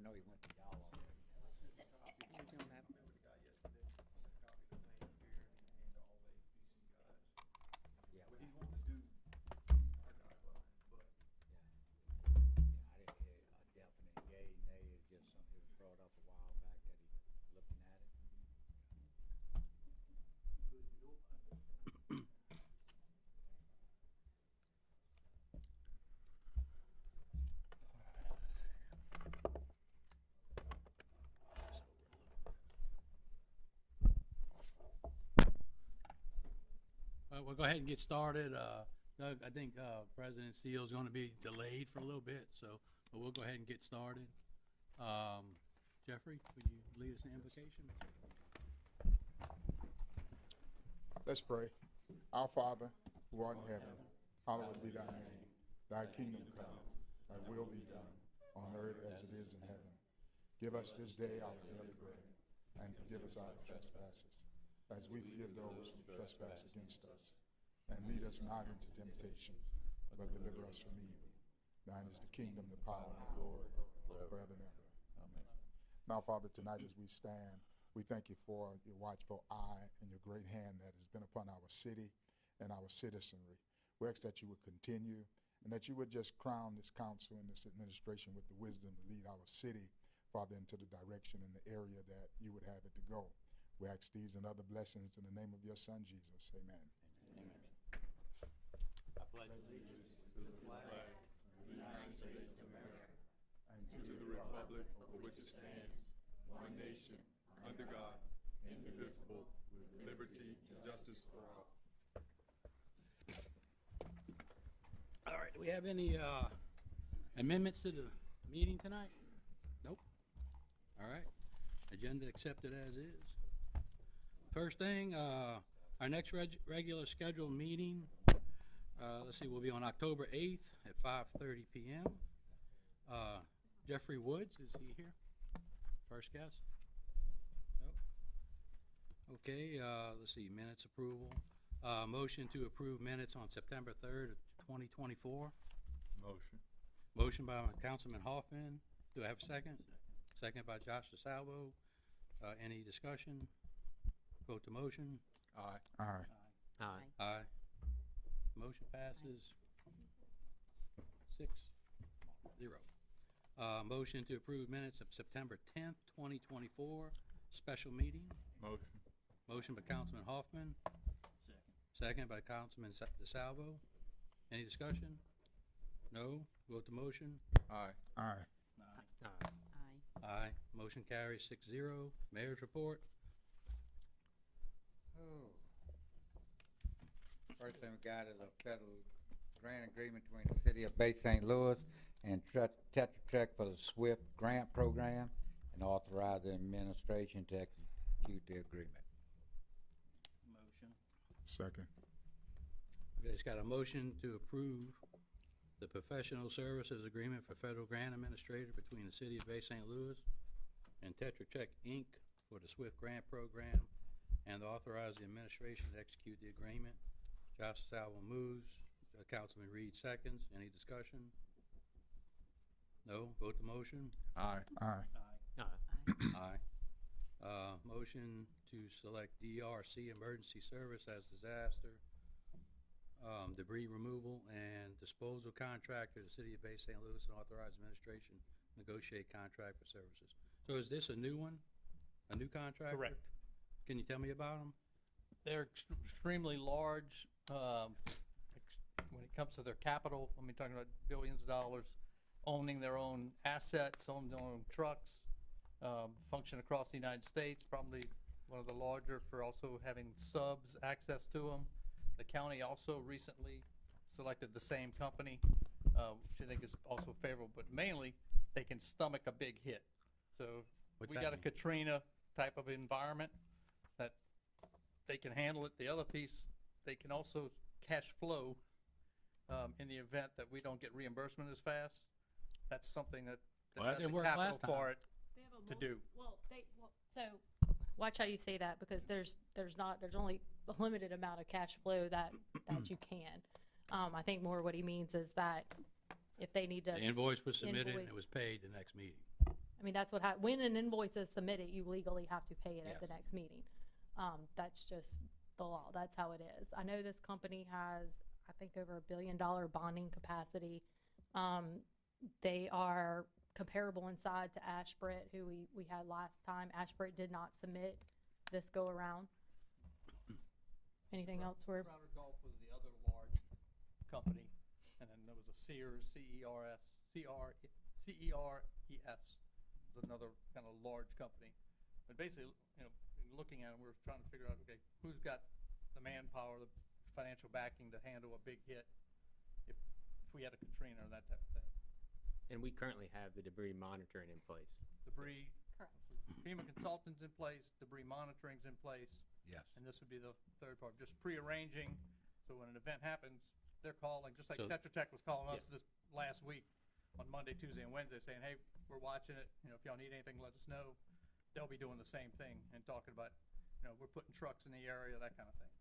didn't know he went to y'all already. We don't have. Yeah, What well, he's wanting to do, our guideline, but yeah, I didn't hear a definite yay, nay, it's just something that was brought up a while back that he looking at it. good, we don't mind. We'll go ahead and get started. Doug, I think President Seal is going to be delayed for a little bit, but we'll go ahead and get started. Jeffrey, would you lead us in invocation? Let's pray. Our Father, who art in heaven, hallowed be thy name. Thy kingdom come, thy will be done, on earth as it is in heaven. Give us this day our daily bread, and forgive us our trespasses, as we forgive those who trespass against us. And lead us not into temptation, but deliver us from evil. Thine is the kingdom, the power, and the glory, forever and ever. Amen. Now, Father, tonight as we stand, we thank you for your watchful eye and your great hand that has been upon our city and our citizenry. We ask that you would continue and that you would just crown this council and this administration with the wisdom to lead our city, Father, into the direction and the area that you would have it to go. We ask these and other blessings in the name of your Son, Jesus. Amen. Amen. I pledge allegiance to the flag of the United States of America And to the republic for which it stands, one nation, under God, indivisible, with liberty and justice for all. All right, do we have any amendments to the meeting tonight? Nope. All right, agenda accepted as is. First thing, our next regular scheduled meeting, let's see, will be on October 8th at 5:30 p.m. Jeffrey Woods, is he here? First guess? Nope. Okay, let's see, minutes approval. Motion to approve minutes on September 3rd of 2024. Motion. Motion by Councilman Hoffman. Do I have a second? Second by Josh DeSalvo. Any discussion? Vote to motion. Aye. Aye. Aye. Aye. Motion passes 6-0. Motion to approve minutes of September 10th, 2024, special meeting. Motion. Motion by Councilman Hoffman. Second by Councilman DeSalvo. Any discussion? No? Vote to motion. Aye. Aye. Aye. Aye. Motion carries 6-0. Mayor's report. Oh. First thing we got is a federal grant agreement between the city of Bay St. Louis and Tetra Tech for the SWIFT grant program and authorize the administration to execute the agreement. Motion. Second. Okay, it's got a motion to approve the professional services agreement for federal grant administrator between the city of Bay St. Louis and Tetra Tech, Inc. for the SWIFT grant program and authorize the administration to execute the agreement. Josh DeSalvo moves. Councilman Reed seconds. Any discussion? No? Vote the motion. Aye. Aye. Aye. Motion to select DRC Emergency Service as disaster, debris removal and disposal contractor, the city of Bay St. Louis, and authorize administration to negotiate contract for services. So is this a new one? A new contractor? Correct. Can you tell me about them? They're extremely large, when it comes to their capital. I mean, talking about billions of dollars, owning their own assets, owning their own trucks, function across the United States, probably one of the larger for also having subs access to them. The county also recently selected the same company, which I think is also favorable, but mainly they can stomach a big hit. So if What's we that got a mean? Katrina type of environment, that they can handle it. The other piece, they can also cash flow in the event that we don't get reimbursement as fast. That's something that Well, that the didn't work capital last time. for it They have a to do. so watch how you say that, because there's only a limited amount of cash flow that you can. I think more what he means is that if they need to, The invoice was submitted and it Invoice. was paid the next meeting. I mean, that's what when an invoice is submitted, you legally have to pay it at Yes. the next meeting. That's just the law. That's how it is. I know this company has, I think, over $1 billion bonding capacity. They are comparable in size to Ashbrit, who we had last time. Ashbrit did not submit this go around. Anything else where? Crowder Golf was the other large company, and then there was a Sears, C-E-R-E-S, was another kind of large company. But basically, you know, looking at it, we were trying to figure out, okay, who's got the manpower, the financial backing to handle a big hit if we had a Katrina or that type of thing. And we currently have the debris monitoring in place. Debris, Correct. FEMA consultants in place, debris monitoring's in place, Yes. and this would be the third part, just pre-arranging, so when an event happens, they're calling, just like So- Tetra Tech was calling us this last week on Monday, Tuesday, and Wednesday, saying, hey, we're watching it, you know, if y'all need anything, let us know. They'll be doing the same thing and talking about, you know, we're putting trucks in the area, that kind of thing.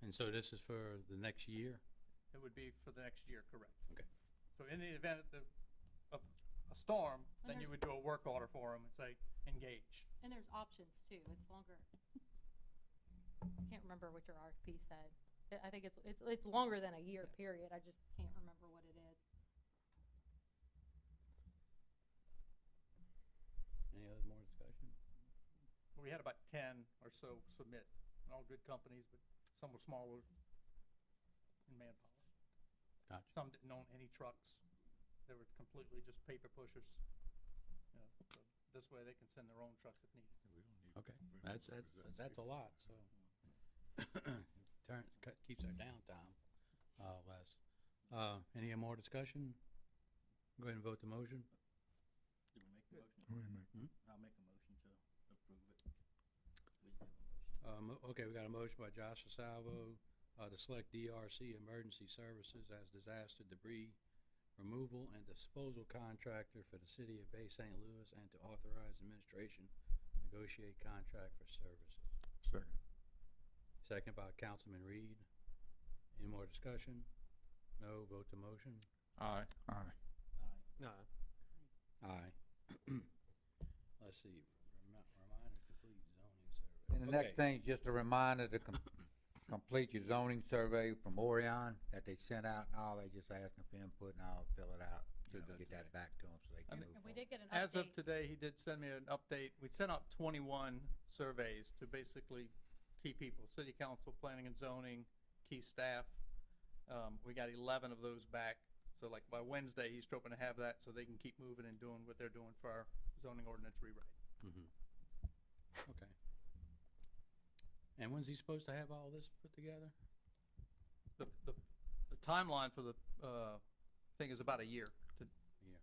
And so this is for the next year? It would be for the next year, correct? Okay. So in the event of a storm, And then you there's- would do a work order for them and say, engage. And there's options too. It's longer. I can't remember what your RFP said. I think it's longer than a year period. I just can't remember what it is. Any other more discussion? We had about 10 or so submit, and all good companies, but some were smaller in manpower. Gotcha. Some didn't own any trucks. They were completely just paper pushers. You know, so this way they can send their own trucks if needed. Okay, that's a lot, so. Keeps our downtime, less. Any more discussion? Go ahead and vote the motion. Did we make a motion? Wait a minute. I'll make a motion to approve it. We didn't have a motion. Okay, we got a motion by Josh DeSalvo, to select DRC Emergency Services as disaster debris removal and disposal contractor for the city of Bay St. Louis and to authorize administration negotiate contract for services. Second. Second by Councilman Reed. Any more discussion? No, vote the motion. Aye. Aye. Aye. Let's see, reminder to complete zoning survey. And the next Okay. thing is just a reminder to complete your zoning survey from Orion that they sent out and all. They just asking for input and I'll fill it out. You know, get that back to them so they can And- move And we forward. did get an update. As of today, he did send me an update. We sent out 21 surveys to basically key people, city council, planning and zoning, key staff. We got 11 of those back. So like by Wednesday, he's hoping to have that so they can keep moving and doing what they're doing for our zoning ordinance rewrite. Mhm. Okay. And when's he supposed to have all this put together? The timeline for the thing is about a year. Yeah.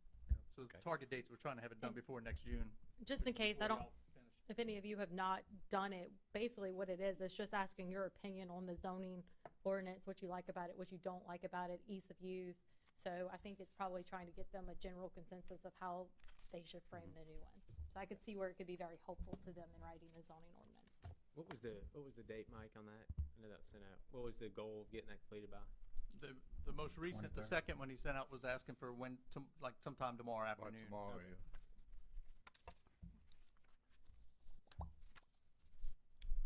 So the Okay. target dates, we're trying to have it done before next June. Just in case, I before we don't, all finish. if any of you have not done it, basically what it is, it's just asking your opinion on the zoning ordinance, what you like about it, what you don't like about it, ease of use. So I think it's probably trying to get them a general consensus of how they should frame the new one. So I could see where it could be very helpful to them in writing a zoning ordinance. What was the date, Mike, on that? I know that was sent out. What was the goal of getting that completed by? The most recent, the 23rd. second one he sent out was asking for when, like sometime tomorrow afternoon. Tomorrow, Okay.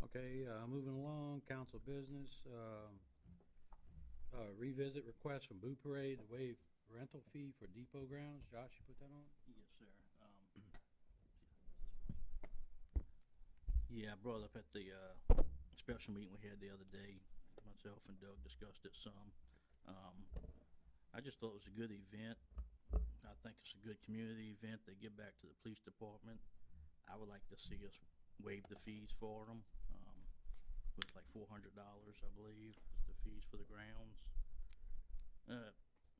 Okay, moving along, council business, revisit request from Boo Parade to waive rental fee for depot grounds. Josh, you put that on? Yes, sir. Yeah, I brought up at the, special meeting we had the other day. Myself and Doug discussed it some. I just thought it was a good event. I think it's a good community event. They give back to the police department. I would like to see us waive the fees for them. With like $400, I believe, is the fees for the grounds.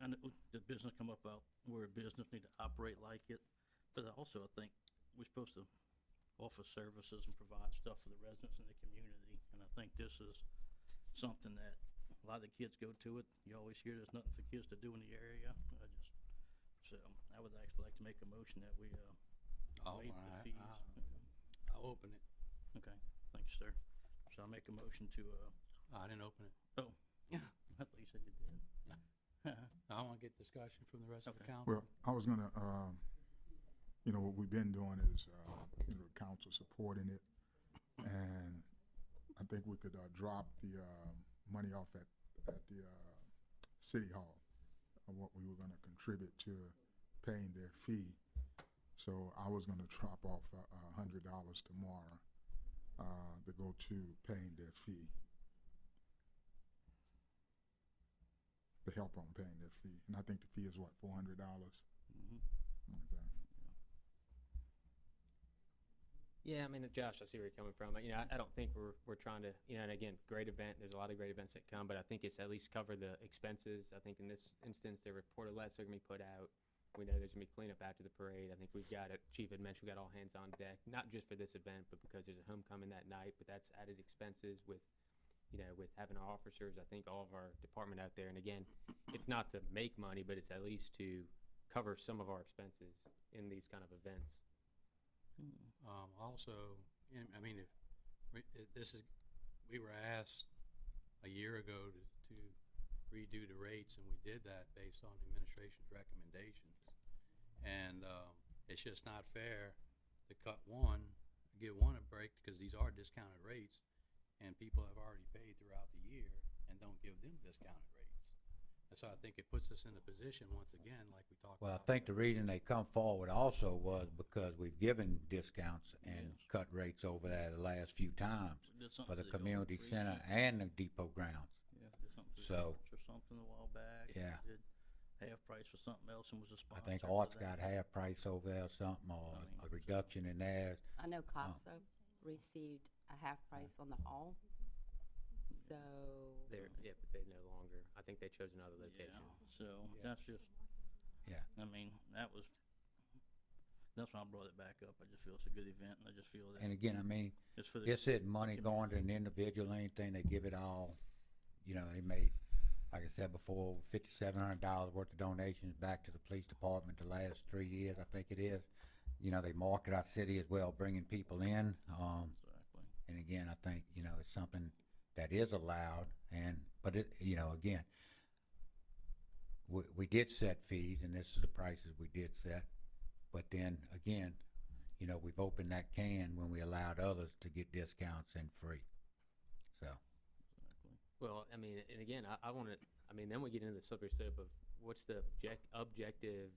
And the business come up out, we're a business, need to operate like it. But also, I think we're supposed to offer services and provide stuff for the residents in the community. And I think this is something that a lot of the kids go to it. You always hear there's nothing for kids to do in the area. So I would actually like to make a motion that we waive the fees. I'll open it. Okay, thanks, sir. So I'll make a motion to, I didn't open it. oh, I thought you said you did. I want to get discussion from the rest of the Okay. council. Well, I was gonna, you know, what we've been doing is, you know, the council supporting it. And I think we could, drop the, money off at the, city hall of what we were gonna contribute to paying their fee. So I was gonna drop off $100 tomorrow, to go to paying their fee. To help on paying their fee. And I think the fee is what, $400? Okay. Yeah, I mean, Josh, I see where you're coming from. You know, I don't think we're trying to, you know, and again, great event. There's a lot of great events that come, but I think it's at least cover the expenses. I think in this instance, the report alerts are gonna be put out. We know there's gonna be cleanup after the parade. I think we've got it. Chief had mentioned we got all hands on deck, not just for this event, but because there's a homecoming that night. But that's added expenses with, you know, with having our officers. I think all of our department out there. And again, it's not to make money, but it's at least to cover some of our expenses in these kind of events. Also, I mean, we were asked a year ago to redo the rates, and we did that based on the administration's recommendations. And it's just not fair to give one a break, because these are discounted rates, and people have already paid throughout the year, and don't give them discounted rates. And so I think it puts us in a position, once again, like we talked Well, I about. think the reason they come forward also was because we've given discounts and Yes. cut rates over there the last few times We did something for the old community precinct. center and the depot grounds. Yeah, did something for the So- arts or something a while back. Yeah. Did half price for something else and was a I sponsor. think for Art's that. got half price over there or something, or I mean, a reduction in theirs. I know CASA received a half price on the hall, so. Yeah, but they no longer. I think they chose another location. Yeah, so Yeah. that's just, Yeah. I mean, that's why I brought it back up. I just feel it's a good event, and I just feel that And again, I mean, it's for the. it's it money going to an individual, anything, they give it all. You know, they made, like I said before, $5,700 worth of donations back to the police department the last 3 years, I think it is. You know, they market our city as well, bringing people in. Exactly. And again, I think, you know, it's something that is allowed, but it, you know, again, we did set fees, and this is the prices we did set. But then, again, you know, we've opened that can when we allowed others to get discounts and free. So, Exactly. Well, I mean, and again, I want to. I mean, then we get into the slippery slope of what's the objective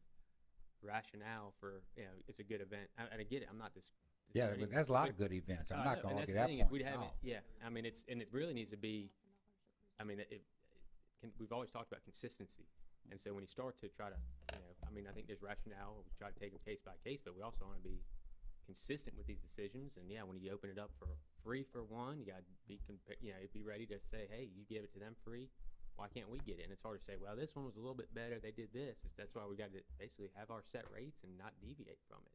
rationale for, you know, it's a good event. And I get it. I'm not just. yeah, but there's a lot of good events. I'm not gonna and argue that's that the thing, point. is we'd have No. it, yeah. I mean, and it really needs to be. I mean, we've always talked about consistency, and so when you start to try to, you know, I mean, I think there's rationale. We try to take them case by case, but we also want to be consistent with these decisions. And yeah, when you open it up for free for one, you got to be, you know, be ready to say, hey, you give it to them free. Why can't we get it? And it's hard to say, well, this one was a little bit better. They did this. That's why we got to basically have our set rates and not deviate from it.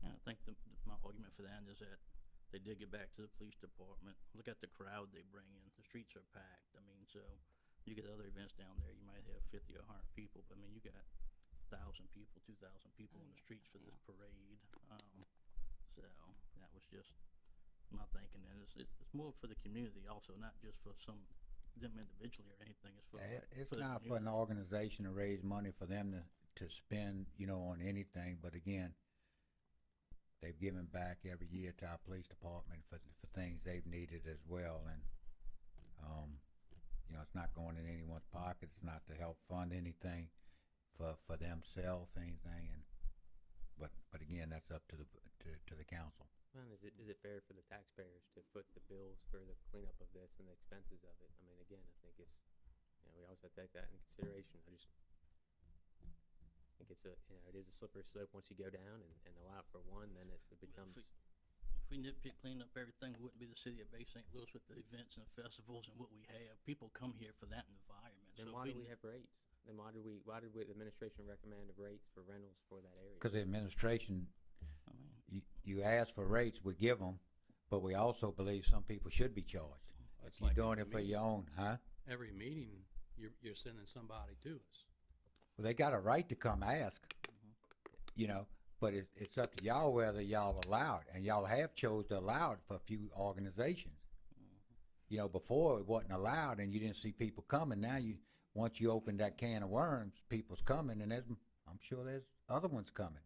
And I think my argument for that is that they did get back to the police department. Look at the crowd they bring in. The streets are packed. I mean, so you get other events down there, you might have 50 or 100 people, but I mean, you got 1,000 people, 2,000 people in the streets for this parade. So that was just my thinking. And it's more for the community also, not just for them individually or anything. It's for It's for the not for an community. organization to raise money for them to spend, you know, on anything. But again, they've given back every year to our police department for things they've needed as well. And, you know, it's not going in anyone's pocket. It's not to help fund anything for themselves, anything. But again, that's up to the council. Well, is it fair for the taxpayers to foot the bills for the cleanup of this and the expenses of it? I mean, again, I think it's, you know, we always have to take that in consideration. I think it's it is a slippery slope once you go down and allow it for one, then it becomes. If we nitpick, clean up everything, we wouldn't be the city of Bay St. Louis with the events and festivals and what we have. People come here for that environment. Then So if why do we have rates? Then why did the administration recommend rates for rentals for that area? Because the administration, I mean, you ask for rates, we give them, but we also believe some people should be charged. It's If you're like doing every it for your own, huh? Every meeting, you're sending somebody to us. Well, they got a right to come ask, you know, but it's up to y'all whether y'all allow it, and y'all have chose to allow it for a few organizations. You know, before it wasn't allowed, and you didn't see people coming. Now once you open that can of worms, people's coming, and I'm sure there's other ones coming.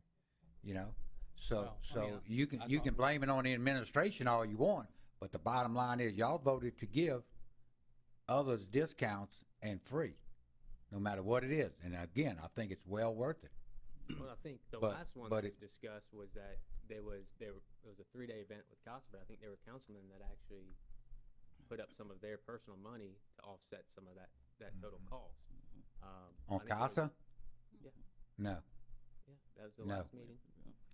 you know? So, Well, I so mean, you can, I you thought- can blame it on the administration all you want, but the bottom line is y'all voted to give others discounts and free, no matter what it is. And again, I think it's well worth it. Well, I think the But- last one but that was discussed was that it was a 3-day event with CASA, but I think there were councilmen that actually put up some of their personal money to offset some of that total cost. I On think it was- CASA? Yeah. No. Yeah, that was the No. last meeting.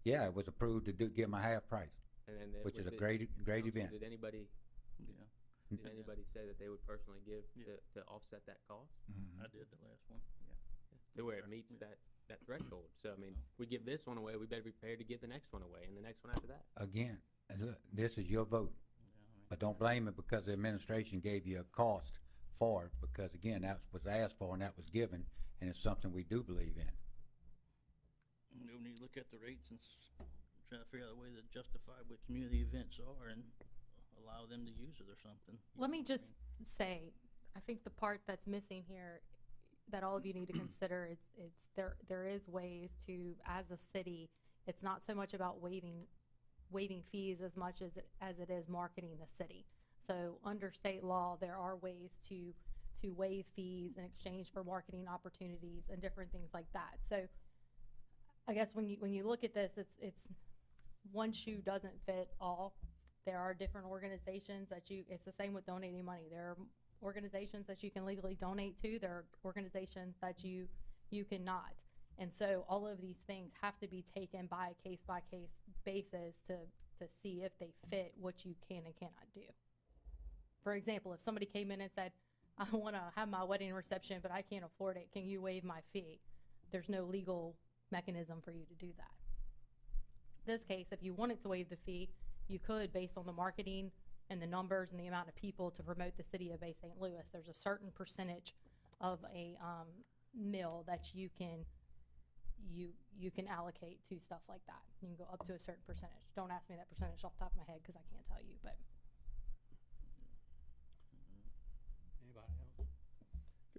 Yeah, it was approved to give them a half price, And then which is a it- great council, event. Did anybody say that they would personally give Yeah. to offset that cost? I did the last one, yeah. To where it meets that threshold. So, I mean, we give this one away, we better be prepared to give the next one away and the next one after that. Again, and look, this is your vote, but don't blame it because the administration gave you a cost for it, because again, that was asked for and that was given, and it's something we do believe in. We need to look at the rates and try to figure out a way to justify what community events are and allow them to use it or something. Let me just say, I think the part that's missing here that all of you need to consider is there is ways to, as a city, it's not so much about waiving fees as much as it is marketing the city. So under state law, there are ways to waive fees in exchange for marketing opportunities and different things like that. So I guess when you look at this, it's one shoe doesn't fit all. There are different organizations it's the same with donating money. There are organizations that you can legally donate to. There are organizations that you cannot. And so all of these things have to be taken by a case-by-case basis to see if they fit what you can and cannot do. For example, if somebody came in and said, I want to have my wedding reception, but I can't afford it, can you waive my fee? There's no legal mechanism for you to do that. This case, if you wanted to waive the fee, you could based on the marketing and the numbers and the amount of people to promote the city of Bay St. Louis. There's a certain percentage of a meal that you can allocate to stuff like that. You can go up to a certain percentage. Don't ask me that percentage off the top of my head because I can't tell you, but. Anybody else?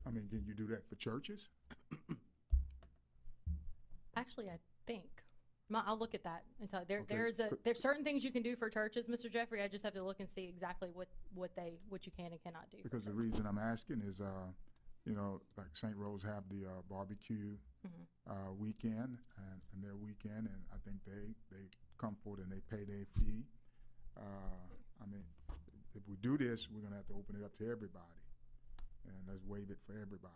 I mean, can you do that for churches? Actually, I think. I'll look at that and tell you. Okay. There's certain things you can do for churches, Mr. Jeffrey. I just have to look and see exactly what you can and cannot do. Because the reason I'm asking is, like St. Rose have the barbecue weekend and their weekend, and I think they come forward and they pay their fee. I mean, if we do this, we're gonna have to open it up to everybody, and let's waive it for everybody.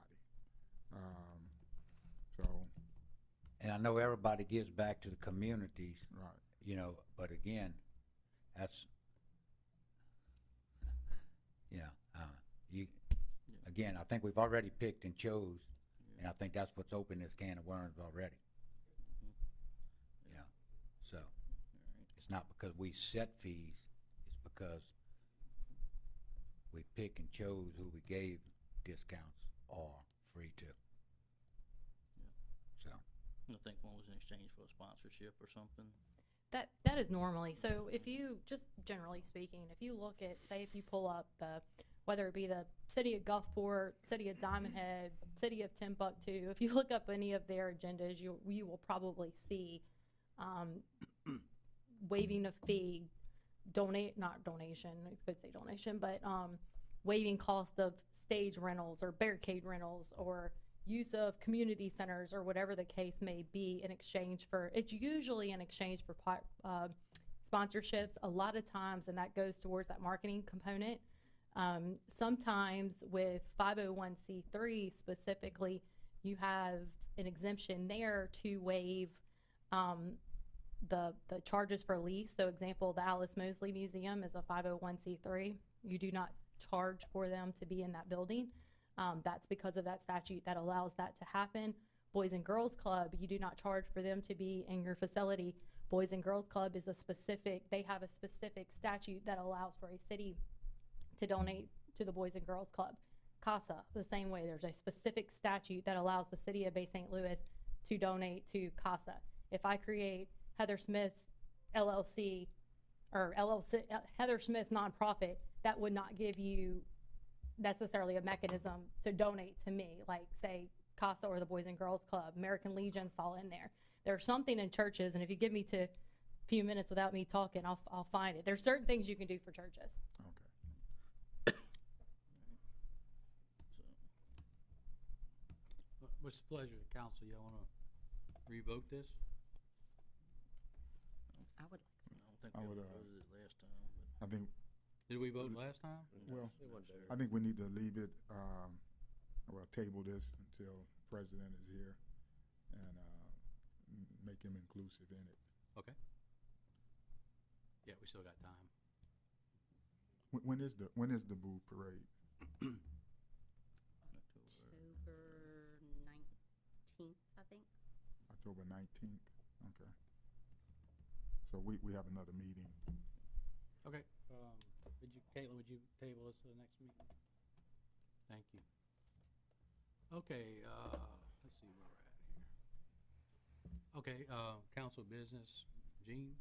And I know everybody gives back to the communities, Right. But again, that's, again, I think we've already picked and chose, and I think that's what's opened this can of worms already. So, it's not because we set fees, it's because we pick and chose who we gave discounts or free to. So. I think one was in exchange for a sponsorship or something. That is normally. So if you, just generally speaking, if you look at, say if you pull up whether it be the city of Gulfport, city of Diamond Head, city of Timbuktu, if you look up any of their agendas, you will probably see waiving a fee, not donation, I could say donation, but waiving cost of stage rentals or barricade rentals or use of community centers or whatever the case may be in exchange for, it's usually in exchange for sponsorships a lot of times, and that goes towards that marketing component. Sometimes with 501c3 specifically, you have an exemption there to waive the charges for lease. So example, the Alice Mosley Museum is a 501c3. You do not charge for them to be in that building. That's because of that statute that allows that to happen. Boys and Girls Club, you do not charge for them to be in your facility. Boys and Girls Club is they have a specific statute that allows for a city to donate to the Boys and Girls Club. CASA, the same way, there's a specific statute that allows the city of Bay St. Louis to donate to CASA. If I create Heather Smith's LLC or Heather Smith's nonprofit, that would not give you necessarily a mechanism to donate to me, like say CASA or the Boys and Girls Club. American Legions fall in there. There's something in churches, and if you give me a few minutes without me talking, I'll find it. There's certain things you can do for churches. Okay. What's the pleasure of the council? Y'all wanna revoke this? I would, I don't think I we would, voted it last time, but. I think, Did we vote last time? well, It wasn't very- I think we need to leave it, well, table this until President is here and, make him inclusive in it. Okay. Yeah, we still got time. When is the Boo Parade? October 19th, I think. October 19th? Okay. So we have another meeting. Okay, Caitlin, would you table this to the next meeting? Thank you. Okay, let's see where we're at here. Okay, council business, Gene?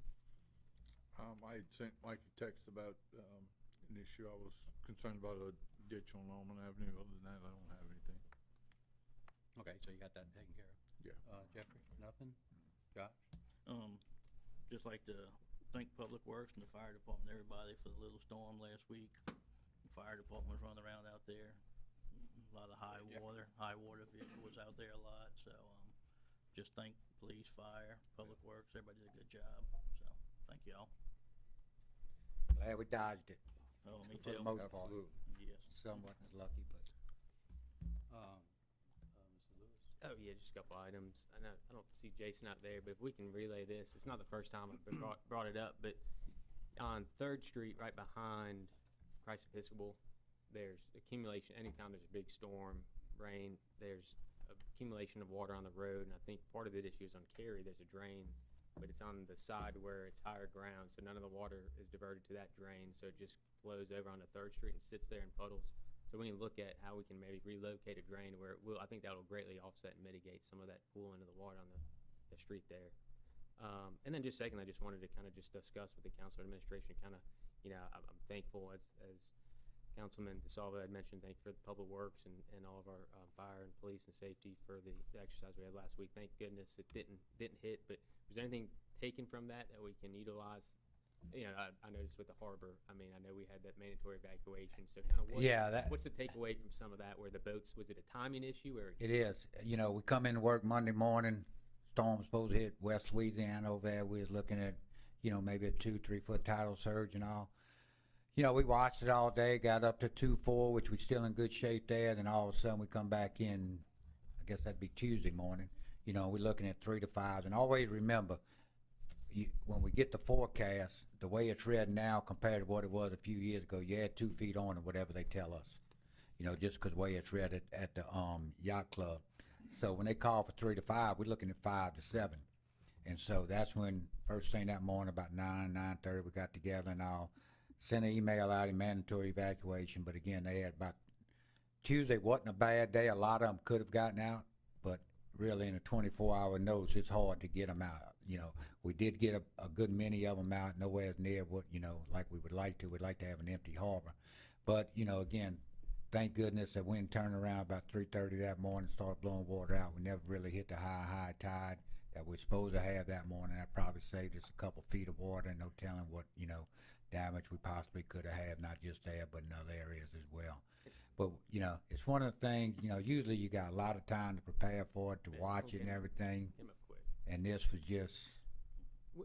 I had sent Mike a text about, an issue. I was concerned about a ditch on Longman Avenue. Other than that, I don't have anything. Okay, so you got that taken care of? Yeah. Jeffrey, nothing? Josh? Just like to thank Public Works and the fire department, and everybody for the little storm last week. The fire department was running around out there. A lot of high water vehicle was out there a lot, so, just thank police, fire, Public Works, everybody did a good job, so, thank y'all. Glad we dodged it Oh, me for the too. most part. Absolutely. Yes. Some wasn't as lucky, but. Mr. Lewis? Oh, yeah, just a couple items. I know, I don't see Jason out there, but if we can relay this, it's not the first time I've been brought it up, but on Third Street, right behind Christ Episcopal, there's accumulation, anytime there's a big storm, rain, there's accumulation of water on the road, and I think part of the issue is on Cary, there's a drain, but it's on the side where it's higher ground, so none of the water is diverted to that drain, so it just flows over onto Third Street and sits there in puddles. So we can look at how we can maybe relocate a drain where it will, I think that will greatly offset and mitigate some of that pooling of the water on the street there. And then just secondly, I just wanted to kind of just discuss with the council administration, kind of, you know, I'm thankful as Councilman DeSalvo had mentioned, thank you for the Public Works and all of our fire and police and safety for the exercise we had last week. Thank goodness it didn't hit, but was there anything taken from that we can utilize? You know, I noticed with the harbor, I mean, I know we had that mandatory evacuation, so kind of what's the takeaway from some of that, where the boats, was it a timing issue or? It is. You know, we come into work Monday morning, storm's supposed to hit West Louisiana over there. We was looking at, you know, maybe a 2-3 foot tidal surge and all. You know, we watched it all day, got up to 2-4, which we're still in good shape there. Then all of a sudden we come back in, I guess that'd be Tuesday morning. You know, we're looking at 3 to 5. And always remember, when we get the forecast, the way it's read now compared to what it was a few years ago, you add 2 feet on or whatever they tell us. You know, just because the way it's read at the yacht club. So when they call for 3 to 5, we're looking at 5 to 7. And so that's when, first thing that morning, about 9:30, we got together and all, sent an email out in mandatory evacuation. But again, they had about, Tuesday wasn't a bad day. A lot of them could have gotten out, but really in a 24-hour notice, it's hard to get them out. You know, we did get a good many of them out, nowhere near what, you know, like we would like to. We'd like to have an empty harbor. But, you know, again, thank goodness that wind turned around about 3:30 that morning and started blowing water out. We never really hit the high tide that we're supposed to have that morning. That probably saved us a couple feet of water, and no telling what, you know, damage we possibly could have had, not just there, but in other areas as well. But, you know, it's one of the things, you know, usually you got a lot of time to prepare for it, to watch it and everything. Came up quick. And this was just,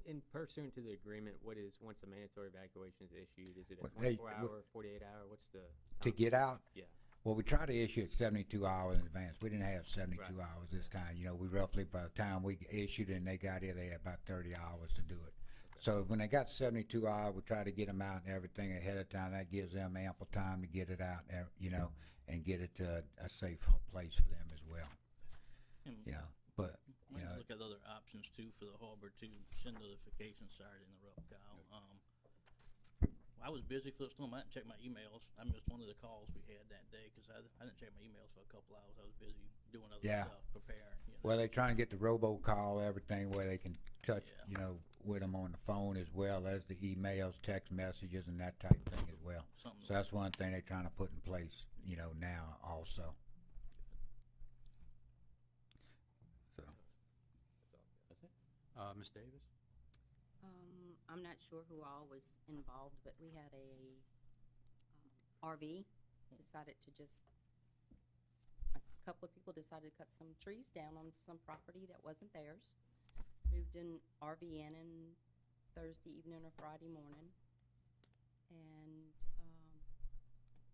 In pursuant to the agreement, what is, once a mandatory evacuation is issued, is it a Well, they- 24-hour, 48-hour, what's the? to time? get out. Yeah. Well, we try to issue it 72 hours in advance. We didn't have 72 Right. hours this time. You know, we roughly, by the time we issued it and they got here, they had about 30 hours to do it. So when they got 72 hours, we try to get them out and everything ahead of time. That gives them ample time to get it out, you know, and get it to a safe place for them as well. And You know, but, we you can know, look at other options too for the harbor to send notifications. Sorry to interrupt, Kyle. I was busy for the storm. I didn't check my emails. I missed one of the calls we had that day because I didn't check my emails for a couple hours. I was busy doing other Yeah. stuff, preparing. You know. well, they're trying to get the robocall, everything where they can touch, Yeah. you know, with them on the phone as well as the emails, text messages, and that type of thing as well. Something So that's one thing they're trying to put in place, you know, now also. So, That's it? Ms. Davis? I'm not sure who all was involved, but we had a RV decided to just, a couple of people decided to cut some trees down on some property that wasn't theirs. Moved an RV in Thursday evening or Friday morning. And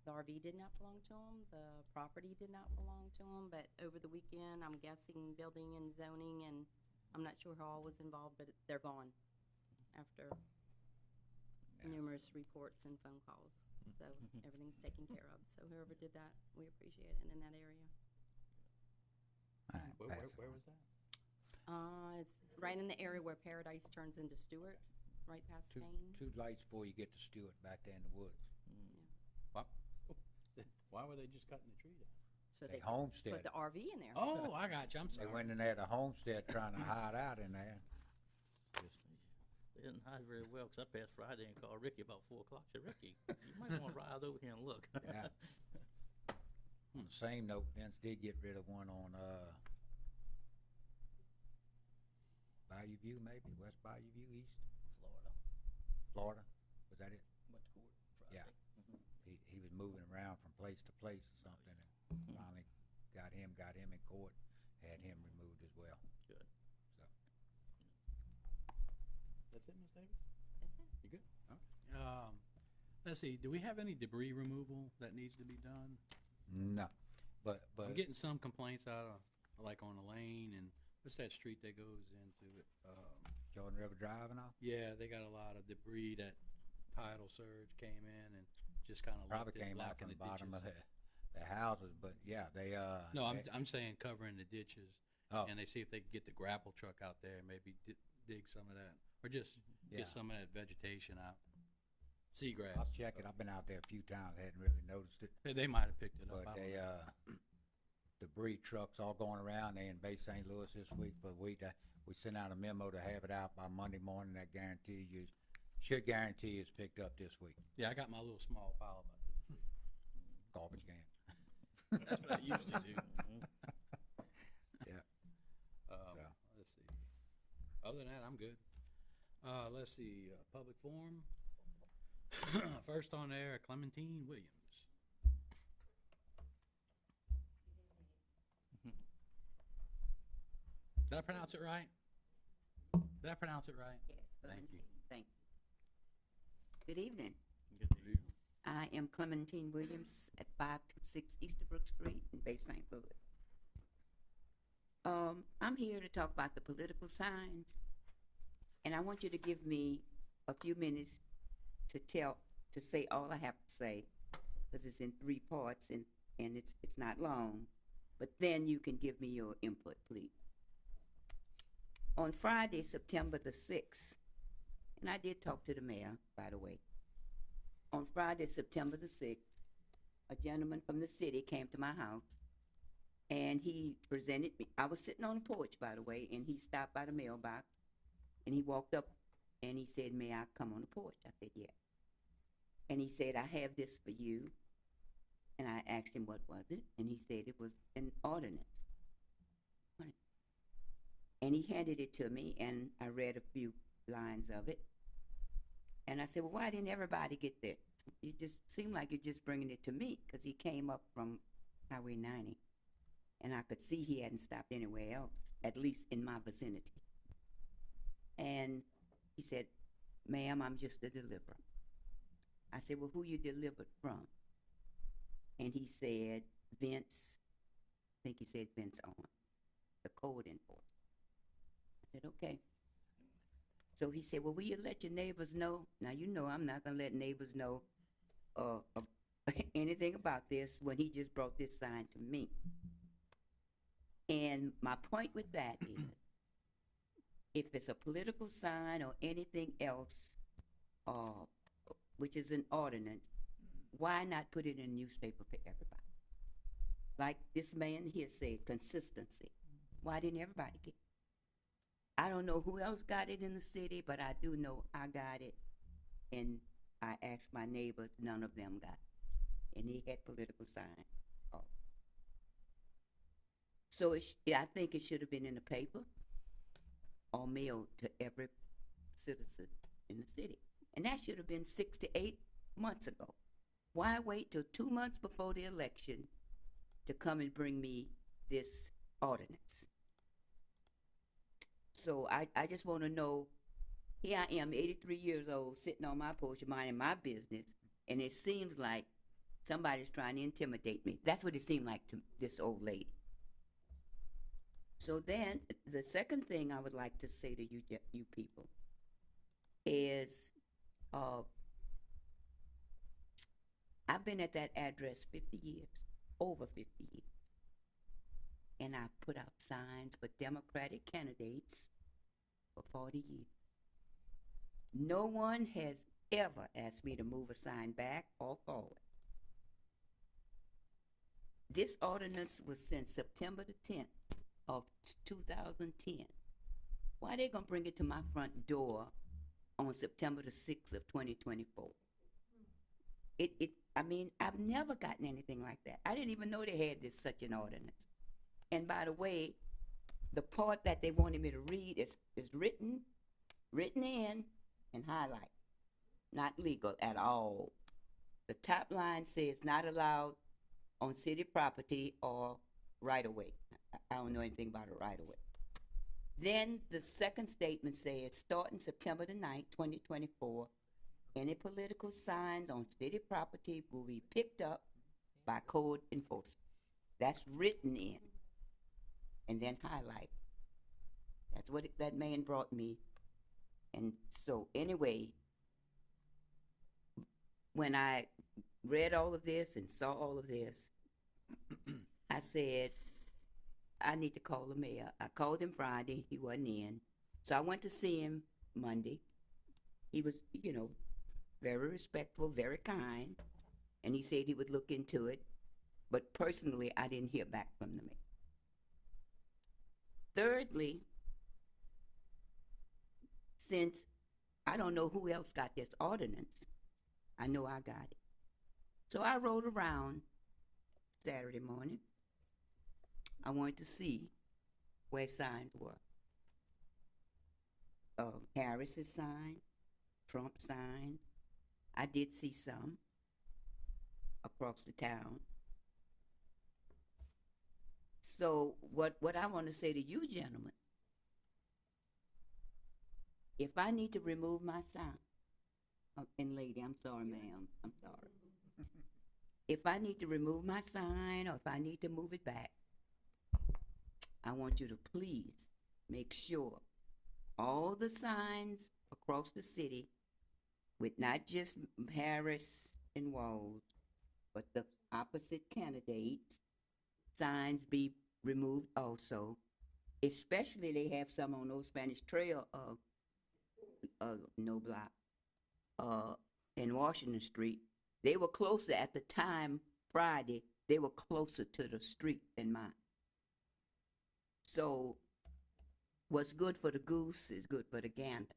the RV did not belong to them, the property did not belong to them, but over the weekend, I'm guessing building and zoning, and I'm not sure who all was involved, but they're gone after numerous reports and phone calls. So everything's taken care of. So whoever did that, we appreciate it in that area. All right, pass it Where on. was that? It's right in the area where Paradise turns into Stewart, right past Two, Kane. two lights before you get to Stewart back there in the woods. Why were they just cutting the tree down? So They they homestead. put the RV in there. Oh, I got you, I'm They sorry. went in there to homestead trying to hide out in there. They didn't hide very well, 'cause I passed Friday and called Ricky about 4 o'clock. I said, Ricky, you might wanna ride over here and look. Yeah. On the same note, Vince did get rid of one on, Bayou View, maybe, West Bayou View, East, Florida, Florida, was that it? went to court Friday. Yeah. He was moving around from place to place or something, and finally got him in court, had him removed as well, Good. so. That's it, Ms. Davis? That's it. You good? Okay. Let's see, do we have any debris removal that needs to be done? No, but, I'm getting some complaints out of, like on the lane, and what's that street that goes into it? Jordan River Drive and all, Yeah, they got a lot of debris that tidal surge came in and just kinda probably left it came out blocking from the the bottom of ditches. the houses, but yeah, they, No, I'm saying covering the ditches, Oh. and they see if they can get the grapple truck out there and maybe dig some of that, or just Yeah. get some of that vegetation out. Seagrass. I'll check it, I've been out there a few times, hadn't really noticed it. They might have picked it up. But I don't they, know. debris trucks all going around, they in Bay St. Louis this week for a week. We sent out a memo to have it out by Monday morning, that should guarantee it's picked up this week, Yeah, I got my little small pile of it. garbage can. That's what I usually do. Yeah. So. Let's see. Other than that, I'm good. Let's see, public forum. First on there, Clementine Williams. Did I pronounce it right? Did I pronounce it right? Yes, Thank you. Clementine, thank you. Good evening. Good to you. I am Clementine Williams at 526 Easterbrook Street in Bay St. Louis. I'm here to talk about the political signs, and I want you to give me a few minutes to say all I have to say, because it's in 3 parts and it's not long, but then you can give me your input, please. On Friday, September the 6th, and I did talk to the mayor, by the way. On Friday, September the 6th, a gentleman from the city came to my house, and he presented me. I was sitting on the porch, by the way, and he stopped by the mailbox, and he walked up, and he said, "May I come on the porch?" I said, "Yes." And he said, "I have this for you." And I asked him, what was it? And he said it was an ordinance. And he handed it to me, and I read a few lines of it. And I said, "Well, why didn't everybody get that? It just seemed like you're just bringing it to me," because he came up from Highway 90. And I could see he hadn't stopped anywhere else, at least in my vicinity. And he said, "Ma'am, I'm just a deliverer." I said, "Well, who you delivered from?" And he said, "Vince," I think he said Vince Owens, the code enforcer. I said, "Okay." So he said, "Well, will you let your neighbors know?" Now, you know I'm not going to let neighbors know anything about this when he just brought this sign to me. And my point with that is, if it's a political sign or anything else, which is an ordinance, why not put it in a newspaper for everybody? Like this man here said, consistency. Why didn't everybody get it? I don't know who else got it in the city, but I do know I got it. And I asked my neighbors, none of them got it. And he had political signs. Oh. So I think it should have been in the paper. are mailed to every citizen in the city. And that should have been 6 to 8 months ago. Why wait till 2 months before the election to come and bring me this ordinance? So I just want to know, here I am, 83 years old, sitting on my porch minding my business, and it seems like somebody's trying to intimidate me. That's what it seemed like to this old lady. So then, the second thing I would like to say to you, you people, is I've been at that address 50 years, over 50 years. And I've put out signs for Democratic candidates for 40 years. No one has ever asked me to move a sign back or forward. This ordinance was sent September the 10th of 2010. Why they gonna bring it to my front door on September the 6th of 2024? I mean, I've never gotten anything like that. I didn't even know they had such an ordinance. And by the way, the part that they wanted me to read is written in and highlighted. Not legal at all. The top line says not allowed on city property or right of way. I don't know anything about a right of way. Then the second statement says, starting September the 9th, 2024, any political signs on city property will be picked up by code enforcement. That's written in and then highlighted. That's what that man brought me. And so anyway, when I read all of this and saw all of this, I said, I need to call the mayor. I called him Friday. He wasn't in. So I went to see him Monday. He was, very respectful, very kind. And he said he would look into it. But personally, I didn't hear back from the mayor. Thirdly, since I don't know who else got this ordinance, I know I got it. So I rode around Saturday morning. I wanted to see where signs were. Harris's sign, Trump signs. I did see some across the town. So what I want to say to you gentlemen, if I need to remove my sign, and lady, I'm sorry ma'am, I'm sorry. If I need to remove my sign or if I need to move it back, I want you to please make sure all the signs across the city with not just Harris and Walls, but the opposite candidates, signs be removed also. Especially they have some on Old Spanish Trail no block, in Washington Street. They were closer at the time Friday, they were closer to the street than mine. So what's good for the goose is good for the gander.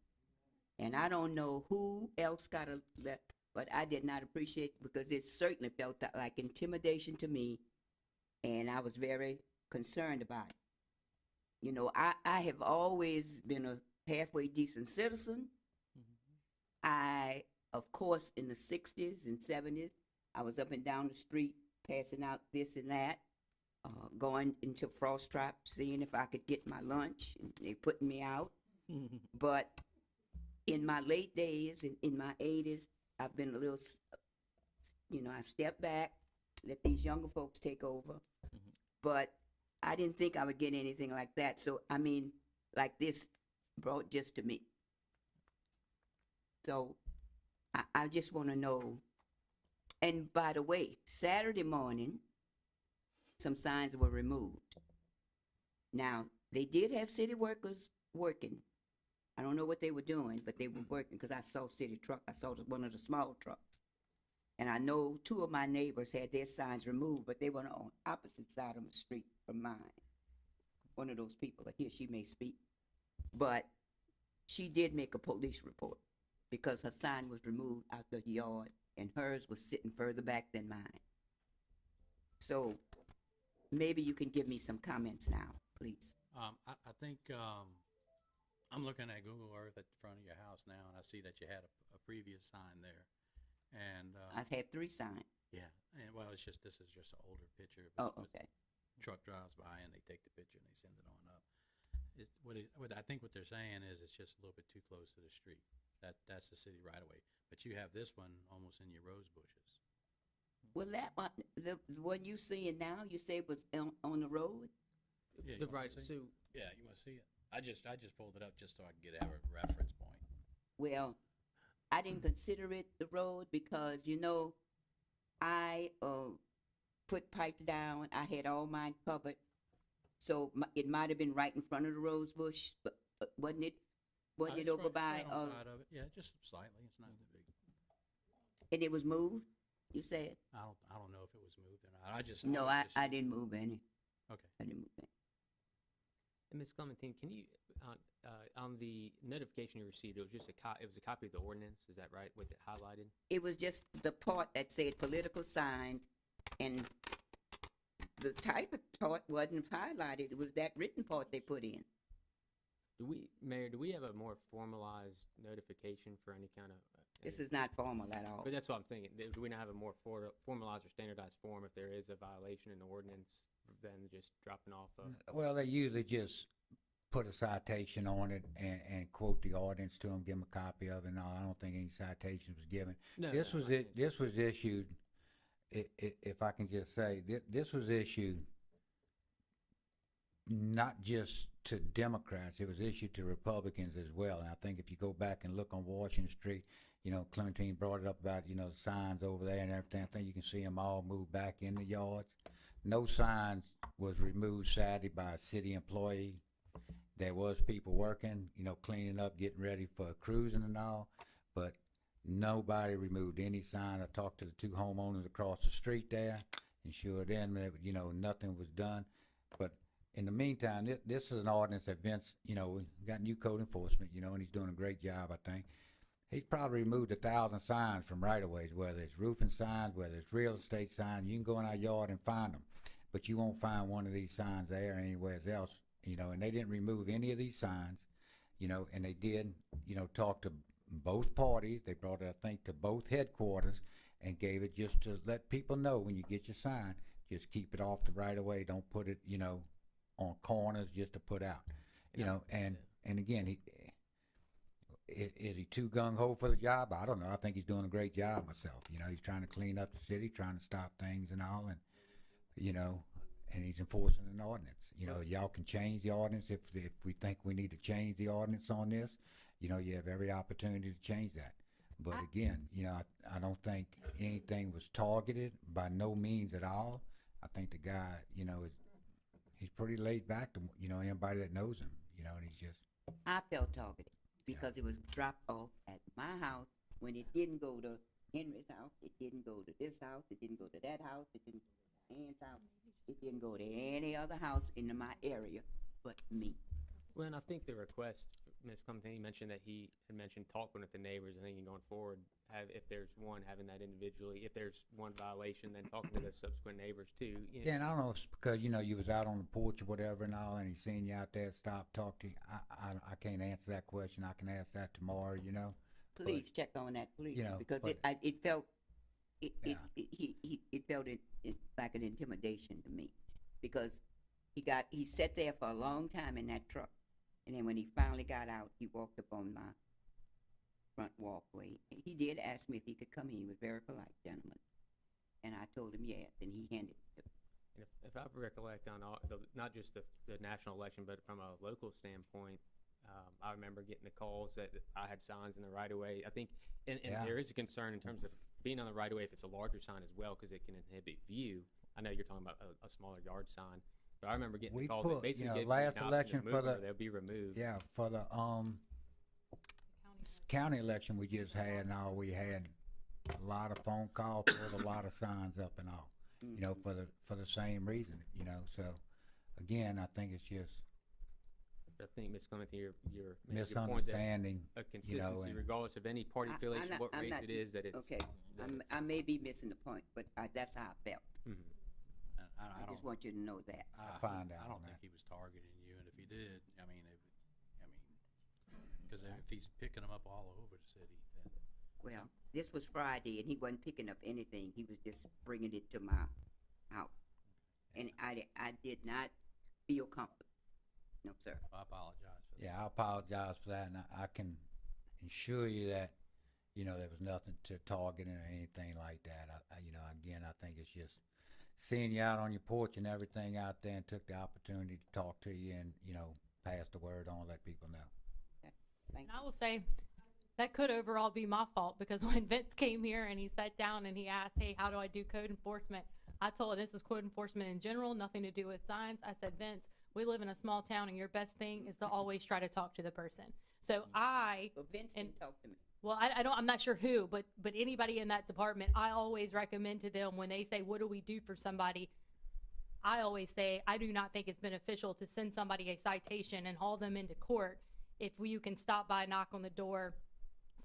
And I don't know who else got that, but I did not appreciate it because it certainly felt like intimidation to me, and I was very concerned about it. I have always been a halfway decent citizen. I, of course, in the 60s and 70s, I was up and down the street passing out this and that, going into Frost Trap, seeing if I could get my lunch. And they putting me out. But in my late days, in my 80s, I've been a little, I've stepped back, let these younger folks take over. But I didn't think I would get anything like that. So, like this brought just to me. So I just want to know. And by the way, Saturday morning, some signs were removed. Now, they did have city workers working. I don't know what they were doing, but they were working because I saw city truck. I saw one of the small trucks. And I know 2 of my neighbors had their signs removed, but they were on opposite side of the street from mine. One of those people, here she may speak. But she did make a police report because her sign was removed out the yard and hers was sitting further back than mine. So maybe you can give me some comments now, please. I think I'm looking at Google Earth at the front of your house now, and I see that you had a previous sign there. And, I had 3 signs. yeah, and well, it's just, this is just an older picture. Oh, but okay. Truck drives by and they take the picture and they send it on up. What I think what they're saying is it's just a little bit too close to the street. That's the city right away. But you have this one almost in your rose bushes. Well, that one, the one you seeing now, you say was on the road? Yeah, The you wanna right, see? so, Yeah, you wanna see it? I just pulled it up just so I can get our reference point. Well, I didn't consider it the road because, you know, I put pipes down. I had all mine covered. So it might have been right in front of the rose bush, but wasn't it? Wasn't it It's over right- by, right on side of it. Yeah, just slightly. It's not that big. and it was moved, you said? I don't know if it was moved or not. No, was just- I didn't move any. Okay. I didn't move any. and Ms. Clementine, can you, on the notification you received, it was just it was a copy of the ordinance, is that right, with it highlighted? It was just the part that said political signs, and the type of part wasn't highlighted. It was that written part they put in. Mayor, do we have a more formalized notification for any kind of? This is not formal at all. But that's what I'm thinking. Do we not have a more formalized or standardized form if there is a violation in the ordinance than just dropping off a? Well, they usually just put a citation on it and quote the ordinance to them, give them a copy of it. And all. I don't think any citation was given. No, This no, was I it. This was issued. If I can just say, this was issued not just to Democrats. It was issued to Republicans as well. And I think if you go back and look on Washington Street, you know, Clementine brought it up about, you know, the signs over there and everything. I think you can see them all moved back in the yards. No signs was removed Saturday by a city employee. There was people working, you know, cleaning up, getting ready for cruising and all, but nobody removed any sign. I talked to the 2 homeowners across the street there, and sure then, you know, nothing was done. But in the meantime, this is an ordinance that Vince, you know, we got new code enforcement, you know, and he's doing a great job, I think. He's probably removed 1,000 signs from right-of-ways, whether it's roofing signs, whether it's real estate signs. You can go in our yard and find them, but you won't find one of these signs there or anywhere else, you know, and they didn't remove any of these signs, you know, and they did, you know, talk to both parties. They brought it, I think, to both headquarters and gave it just to let people know when you get your sign, just keep it off the right-of-way. Don't put it, you know, on corners just to put out, you know, and again, is he too gung-ho for the job? I don't know. I think he's doing a great job myself. You know, he's trying to clean up the city, trying to stop things and all, and, you know, and he's enforcing an ordinance. You know, y'all can change the ordinance if we think we need to change the ordinance on this. You know, you have every opportunity to change that. But again, you know, I don't think anything was targeted by no means at all. I think the guy, you know, he's pretty laid back to, you know, anybody that knows him, you know, and he's just. I felt targeted because it was dropped off at my house when it didn't go to Henry's house. It didn't go to this house. It didn't go to that house. It didn't go to Ann's house. It didn't go to any other house in my area but me. Well, and I think the request, Ms. Clementine, mentioned that he had mentioned talking with the neighbors. I think going forward, if there's one, having that individually. If there's one violation, then talking to the subsequent neighbors too. You know. Yeah, and I don't know if it's because, you know, you was out on the porch or whatever and all, and he seen you out there, stop, talk to you. I can't answer that question. I can ask that tomorrow, you know. Please check on that, please, you know, because but- it felt Yeah. it felt it like an intimidation to me, because he sat there for a long time in that truck, and then when he finally got out, he walked up on my front walkway. He did ask me if he could come in. He was very polite gentleman, and I told him yes, and he handed it to me. And if I recollect on not just the national election, but from a local standpoint, I remember getting the calls that I had signs in the right of way. I think, and Yeah. there is a concern in terms of being on the right of way if it's a larger sign as well, because it can inhibit view. I know you're talking about a smaller yard sign, but I remember getting We calls that put, basically you know, gave last me an option election to for move them the- or they'll be removed. Yeah, for the county election we just had and all, we had a lot of phone calls, put a lot of signs up and all, you know, for the same reason, you know. So again, I think it's just I think, Ms. Clementine, your point that misunderstanding, a you know, consistency and regardless of any party affiliation, I'm what race not- it is, that it's. Okay, that it's- I may be missing the point, but that's how I felt. Mhm. I just want you to know that. I'll find out I don't on think that. he was targeting you, and if he did, I mean, Cause if he's picking them up all over the city, then Well, this was Friday, and he wasn't picking up anything. He was just bringing it to my house. And I did not feel comfortable. No, sir. I apologize for that. Yeah, I apologize for that, and I can ensure you that, you know, there was nothing to targeting or anything like that. You know, again, I think it's just seeing you out on your porch and everything out there, and took the opportunity to talk to you and, you know, pass the word on, let people know. Thank And I will say, that could overall be my fault, because when Vince came here and he sat down and he asked, hey, how do I do code enforcement? I told him this is code enforcement in general, nothing to do with signs. I said, Vince, we live in a small town, and your best thing is to always try to talk to the person. So But Vince didn't talk to me. well, I'm not sure who, but anybody in that department, I always recommend to them when they say, what do we do for somebody? I always say, I do not think it's beneficial to send somebody a citation and haul them into court if you can stop by, knock on the door,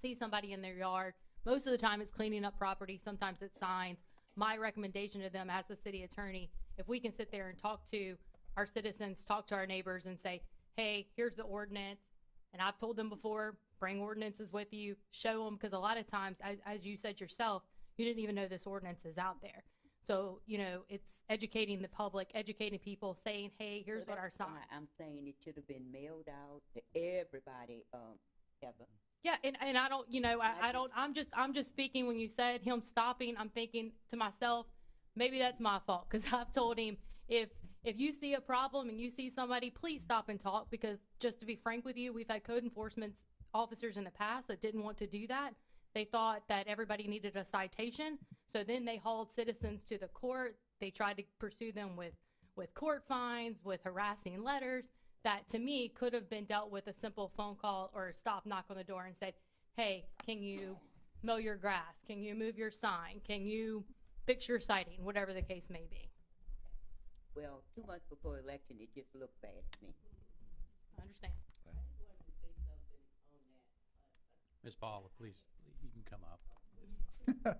see somebody in their yard. Most of the time it's cleaning up property, sometimes it's signs. My recommendation to them as a city attorney, if we can sit there and talk to our citizens, talk to our neighbors and say, hey, here's the ordinance. And I've told them before, bring ordinances with you, show them, because a lot of times, as you said yourself, you didn't even know this ordinance is out there. So, you know, it's educating the public, educating people, saying, hey, here's So what our that's why signs. I'm saying it should have been mailed out to everybody, Heather. Yeah, and I don't, you know, I don't, just- I'm just speaking when you said him stopping, I'm thinking to myself, maybe that's my fault, because I've told him, if you see a problem and you see somebody, please stop and talk, because just to be frank with you, we've had code enforcement officers in the past that didn't want to do that. They thought that everybody needed a citation, so then they hauled citizens to the court. They tried to pursue them with court fines, with harassing letters, that to me could have been dealt with a simple phone call or a stop, knock on the door and said, hey, can you mow your grass? Can you move your sign? Can you fix your siding? Whatever the case may be. Well, 2 months before election, it just looked bad to me. I understand. Ms. Paula, please, you can come up. It's fine.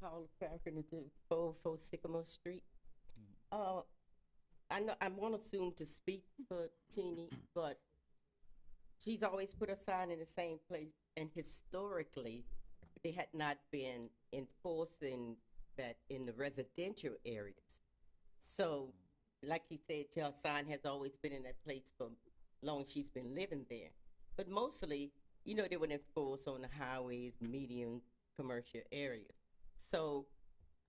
Paula Falconer to 404 Sycamore Street. I know, I won't assume to speak for Teeny, but she's always put a sign in the same place, and historically, they had not been enforcing that in the residential areas. So, like you said, your sign has always been in that place for long as she's been living there. But mostly, you know, they would enforce on the highways, medium commercial areas. So,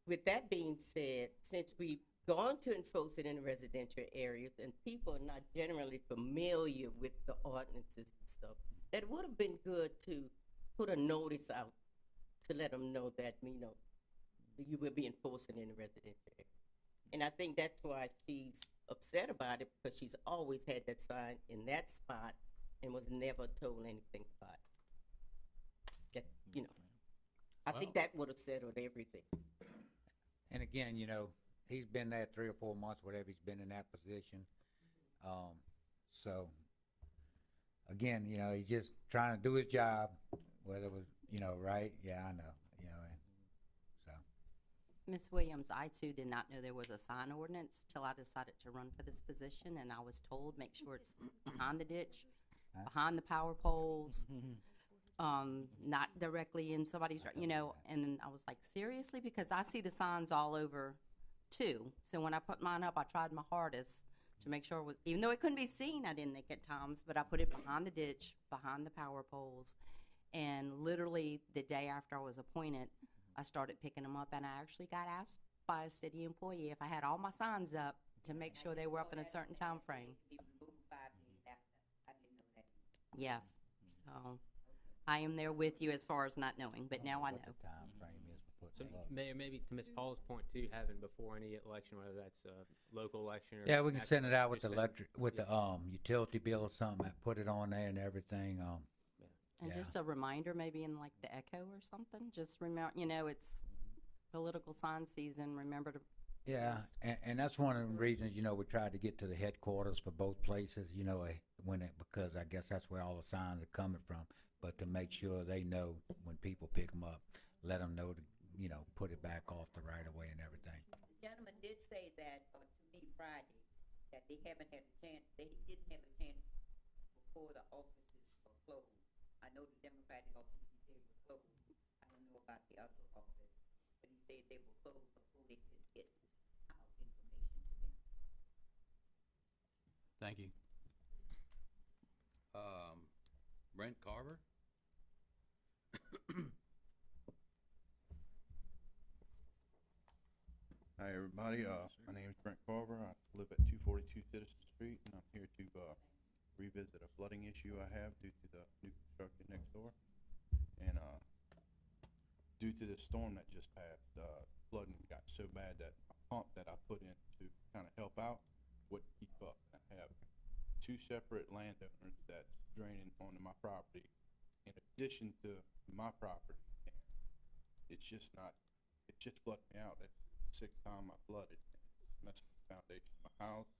with that being said, since we've gone to enforce it in residential areas and people are not generally familiar with the ordinances and stuff, that would have been good to put a notice out to let them know that, you know, you will be enforcing in the residential area. And I think that's why she's upset about it, because she's always had that sign in that spot and was never told anything about it. That, you know, I think that would have settled everything. And again, you know, he's been there 3 or 4 months, whatever he's been in that position. So, again, you know, he's just trying to do his job, whether it was, you know, right? Yeah, I know, you know, and so. Ms. Williams, I too did not know there was a sign ordinance till I decided to run for this position, and I was told, make sure it's behind the ditch, behind the power poles, not directly in somebody's, you know, and then I was like, seriously? Because I see the signs all over too. So when I put mine up, I tried my hardest to make sure it was, even though it couldn't be seen, I didn't think at times, but I put it behind the ditch, behind the power poles. And literally the day after I was appointed, I started picking them up, and I actually got asked by a city employee if I had all my signs up to make sure they were up in a certain time frame. Yes, so I am there with you as far as not knowing, but now I know. What the time frame is for So putting it up. maybe to Ms. Paula's point too, having before any election, whether that's a local election or. Yeah, we can send it out with the just electric, with the, yeah. utility bill or something, put it on there and everything, And Yeah. just a reminder, maybe in like the Echo or something, just remember, you know, it's political sign season, remember to. yeah, post. and that's one of the reasons, you know, we tried to get to the headquarters for both places, you know, because I guess that's where all the signs are coming from, but to make sure they know when people pick them up, let them know to, you know, put it back off the right of way and everything. The gentleman did say that, to be Friday, that they haven't had a chance, they didn't have a chance before the offices were closed. I know the Democratic office, he said was closed. I don't know about the other office, but he said they were closed before they could get out information to them. Thank you. Brent Carver? Hi, everybody. My name is Brent Carver. I live at 242 Citizen Street, and I'm here to revisit a flooding issue I have due to the new construction next door. And due to the storm that just passed, flooding got so bad that a pump that I put in to kind of help out wouldn't keep up. I have two separate landowners that's draining onto my property in addition to my property. And it's just flooded me out. It's the sixth time I flooded. It's messed with the foundation of my house.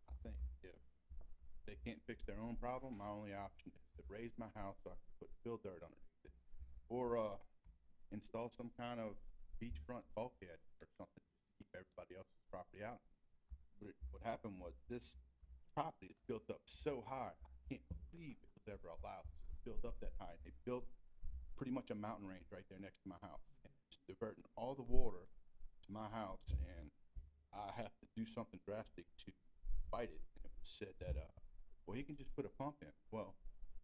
I think if they can't fix their own problem, my only option is to raise my house so I can put fill dirt underneath it. Or install some kind of beachfront bulkhead or something to keep everybody else's property out. But what happened was this property is built up so high, I can't believe it was ever allowed to build up that high. They built pretty much a mountain range right there next to my house. And it's diverting all the water to my house, and I have to do something drastic to fight it. And it was said that, well, you can just put a pump in. Well,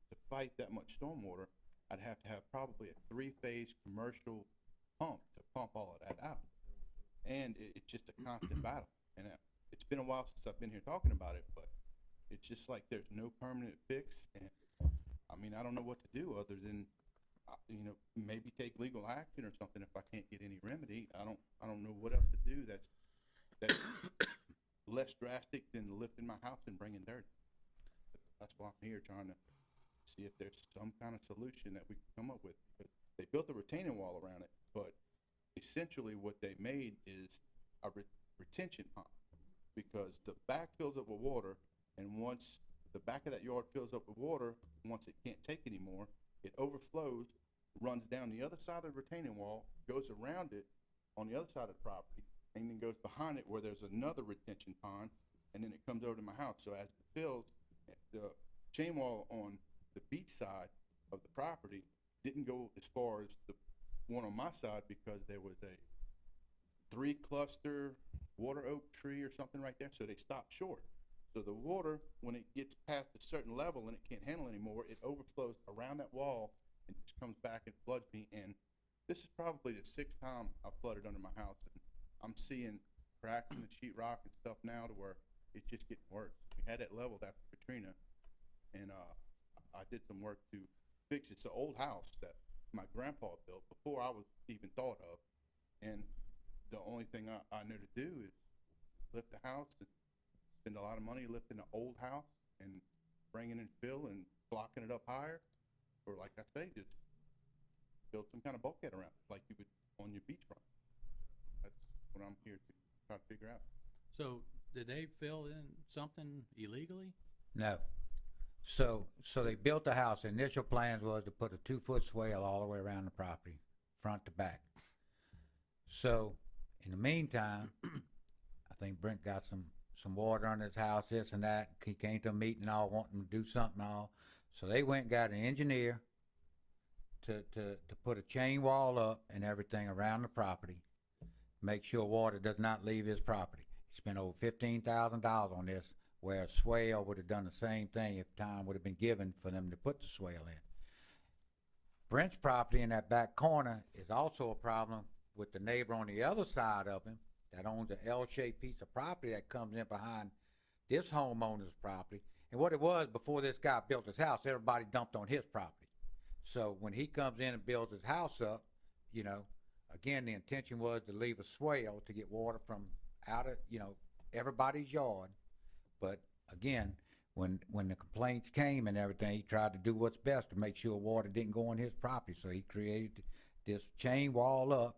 to fight that much stormwater, I'd have to have probably a 3-phase commercial pump to pump all of that out. And it's just a constant battle. And it's been a while since I've been here talking about it, but it's just like there's no permanent fix. And I mean, I don't know what to do other than, maybe take legal action or something if I can't get any remedy. I don't know what else to do that's less drastic than lifting my house and bringing dirt. That's why I'm here, trying to see if there's some kind of solution that we can come up with. But they built a retaining wall around it, but essentially what they made is a retention pond, because the back fills up with water, and once the back of that yard fills up with water, once it can't take anymore, it overflows, runs down the other side of the retaining wall, goes around it on the other side of the property, and then goes behind it where there's another retention pond, and then it comes over to my house. So as it fills, the chain wall on the beach side of the property didn't go as far as the one on my side, because there was a 3-cluster water oak tree or something right there, so they stopped short. So the water, when it gets past a certain level and it can't handle anymore, it overflows around that wall and just comes back and floods me. And this is probably the 6th time I've flooded under my house. And I'm seeing cracks in the sheetrock and stuff now to where it's just getting worse. We had it leveled after Katrina, and I did some work to fix it. It's an old house that my grandpa built before I was even thought of. And the only thing I know to do is lift the house and spend a lot of money lifting an old house and bringing in fill and blocking it up higher, or like I say, just build some kind of bulkhead around it, like you would on your beachfront. That's what I'm here to try to figure out. So did they fill in something illegally? No. So they built the house. The initial plans was to put a 2-foot swale all the way around the property, front to back. So in the meantime, I think Brent got some water on his house, this and that. He came to a meeting all wanting to do something all. So they went and got an engineer to put a chain wall up and everything around the property, make sure water does not leave his property. He spent over $15,000 on this, where a swale would have done the same thing if time would have been given for them to put the swale in. Brent's property in that back corner is also a problem with the neighbor on the other side of him that owns an L-shaped piece of property that comes in behind this homeowner's property. And what it was, before this guy built his house, everybody dumped on his property. So when he comes in and builds his house up, again, the intention was to leave a swale to get water from out of, everybody's yard. But again, when the complaints came and everything, he tried to do what's best to make sure water didn't go on his property. So he created this chain wall up.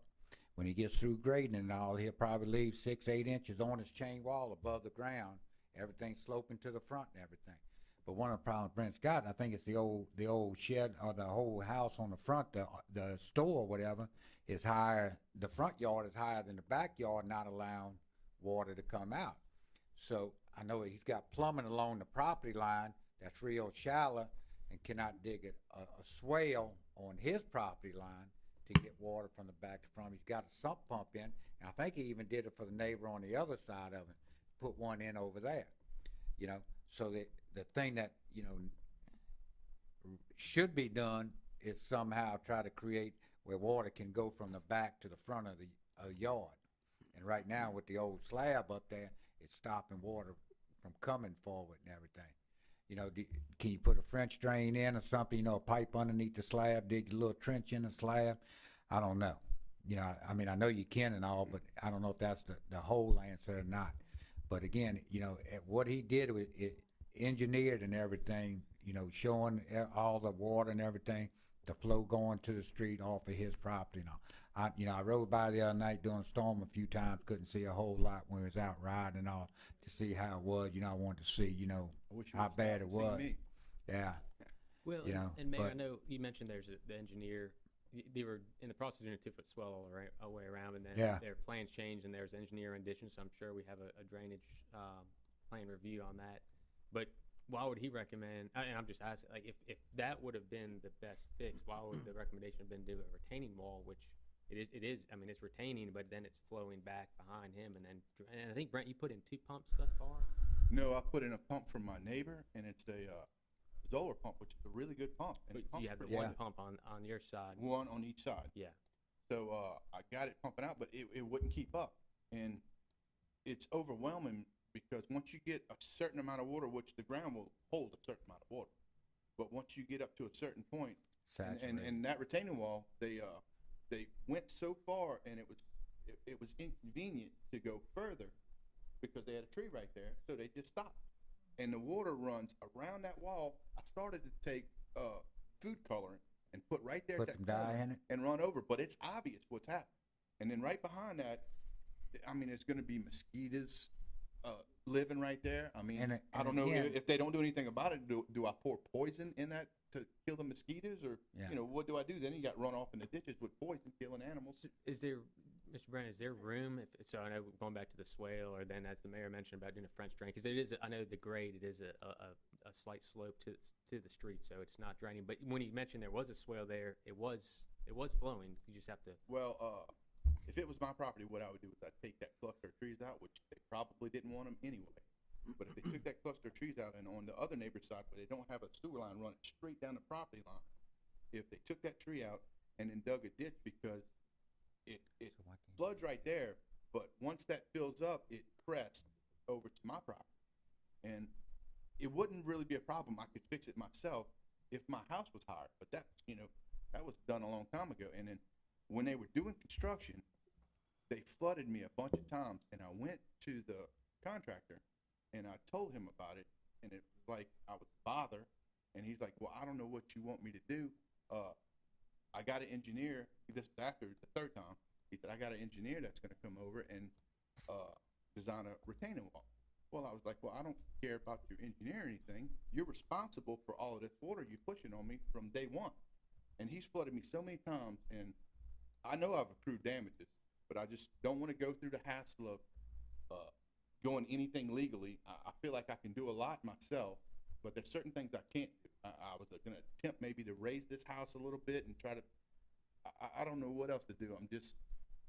When he gets through grading and all, he'll probably leave 6-8 inches on his chain wall above the ground, everything sloping to the front and everything. But one of the problems Brent's got, I think it's the old shed or the whole house on the front, the store or whatever, is higher. The front yard is higher than the backyard, not allowing water to come out. So I know he's got plumbing along the property line that's real shallow and cannot dig a swale on his property line to get water from the back to front. He's got a sump pump in, and I think he even did it for the neighbor on the other side of it, put one in over there. You know, so that the thing that, you know, should be done is somehow try to create where water can go from the back to the front of the yard. And right now with the old slab up there, it's stopping water from coming forward and everything. You know, can you put a French drain in or something, you know, a pipe underneath the slab, dig a little trench in the slab? I don't know. You know, I mean, I know you can and all, but I don't know if that's the whole answer or not. But again, you know, what he did was it engineered and everything, you know, showing all the water and everything, the flow going to the street off of his property and all. I rode by the other night during a storm a few times, couldn't see a whole lot when we was out riding and all to see how it was. You know, I wanted to see, you know, how bad it was. Yeah. Well, you know, and Mayor, but- I know you mentioned there's the engineer. They were in the process of doing a 2-foot swell all the way around, and then Yeah. their plans changed, and there's engineer addition. So I'm sure we have a drainage plan review on that. But why would he recommend? And I'm just asking, like, if that would have been the best fix, why would the recommendation have been to do a retaining wall, which it is. I mean, it's retaining, but then it's flowing back behind him, and I think Brent, you put in 2 pumps thus far. No, I put in a pump from my neighbor, and it's a Zoller pump, which is a really good pump. And it But you pumps have the pretty one good. pump on your side. One on each side. Yeah. So I got it pumping out, but it wouldn't keep up. And it's overwhelming because once you get a certain amount of water, which the ground will hold a certain amount of water, but once you get up to a certain point, and that retaining wall, they went so far, and it was inconvenient to go further because they had a tree right there, so they just stopped. And the water runs around that wall. I started to take food coloring and put right there Put at some that dye corner in it? and run over, but it's obvious what's happening. And then right behind that, I mean, it's going to be mosquitoes living right there. I mean, And I don't know again- if they don't do anything about it. Do I pour poison in that to kill the mosquitoes, or Yeah. you know, what do I do? Then you got run off in the ditches with poison, killing animals. Is there, Mr. Brent, is there room, so I know going back to the swale, or then as the mayor mentioned about doing a French drain, because it is, I know the grade, it is a slight slope to the street, so it's not draining. But when you mentioned there was a swale there, it was flowing. You just have to. Well, if it was my property, what I would do is I'd take that cluster of trees out, which they probably didn't want them anyway. But if they took that cluster of trees out, and on the other neighbor's side where they don't have a sewer line running straight down the property line, if they took that tree out and then dug a ditch, because it floods right there, but once that fills up, it crests over to my property. And it wouldn't really be a problem. I could fix it myself if my house was higher, but that, you know, that was done a long time ago. And then when they were doing construction, they flooded me a bunch of times, and I went to the contractor and I told him about it, and it was like I was bothered, and he's like, well, I don't know what you want me to do. I got an engineer, this is after the third time, he said, I got an engineer that's gonna come over and design a retaining wall. Well, I was like, well, I don't care about your engineer or anything. You're responsible for all of this water you're pushing on me from day one. And he's flooded me so many times, and I know I've accrued damages, but I just don't want to go through the hassle of going anything legally. I feel like I can do a lot myself, but there's certain things I can't do. I was going to attempt maybe to raise this house a little bit and try to, I don't know what else to do. I'm just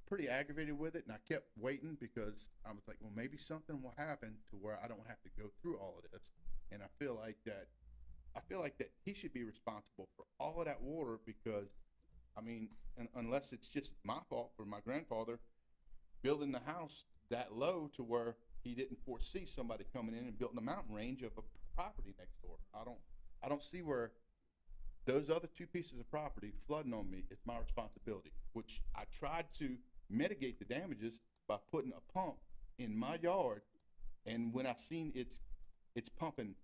pretty aggravated with it, and I kept waiting because I was like, well, maybe something will happen to where I don't have to go through all of this. And I feel like that he should be responsible for all of that water because, I mean, unless it's just my fault for my grandfather building the house that low to where he didn't foresee somebody coming in and building a mountain range of a property next door. I don't see where those other two pieces of property flooding on me is my responsibility, which I tried to mitigate the damages by putting a pump in my yard. And when I seen it's pumping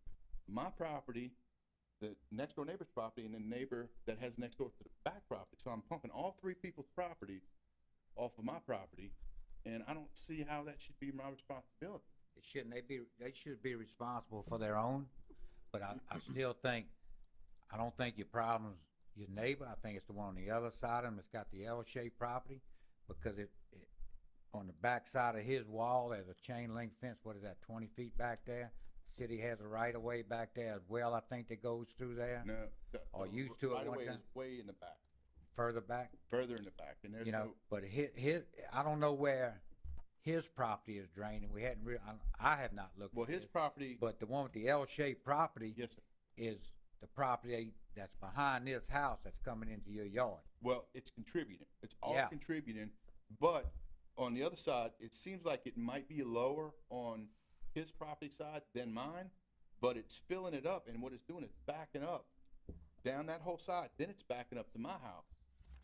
my property, the next door neighbor's property, and the neighbor that has next door to the back property. So I'm pumping all three people's properties off of my property, and I don't see how that should be my responsibility. It shouldn't. They should be responsible for their own. But I still think, I don't think your problem's your neighbor. I think it's the one on the other side of him that's got the L-shaped property, because on the back side of his wall, there's a chain link fence, what is that, 20 feet back there? City has a right of way back there as well, I think, that goes through there, No, Or used to at right one away time? is way in the back, further back. further in the back, and there's You know, no, but his, I don't know where his property is draining. We hadn't really, I have not looked well, at his it. property, But the one with the L-shaped property yes, sir. is the property that's behind this house that's coming into your yard. Well, it's contributing. It's all Yeah. contributing, but on the other side, it seems like it might be lower on his property side than mine, but it's filling it up, and what it's doing is backing up down that whole side. Then it's backing up to my house,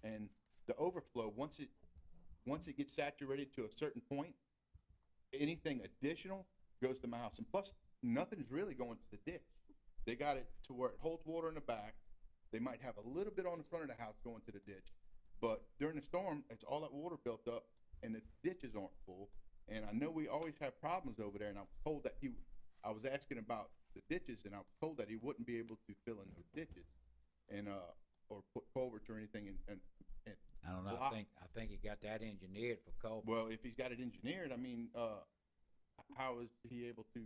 and the overflow once it gets saturated to a certain point, anything additional goes to my house, and plus nothing's really going to the ditch. They got it to where it holds water in the back. They might have a little bit on the front of the house going to the ditch, but during the storm, it's all that water built up, and the ditches aren't full. And I know we always have problems over there, and I was told that I was asking about the ditches, and I was told that he wouldn't be able to fill in those ditches, and or put culverts or anything, and I don't know, block. I think he got that engineered for culvert. Well, if he's got it engineered, I mean, how is he able to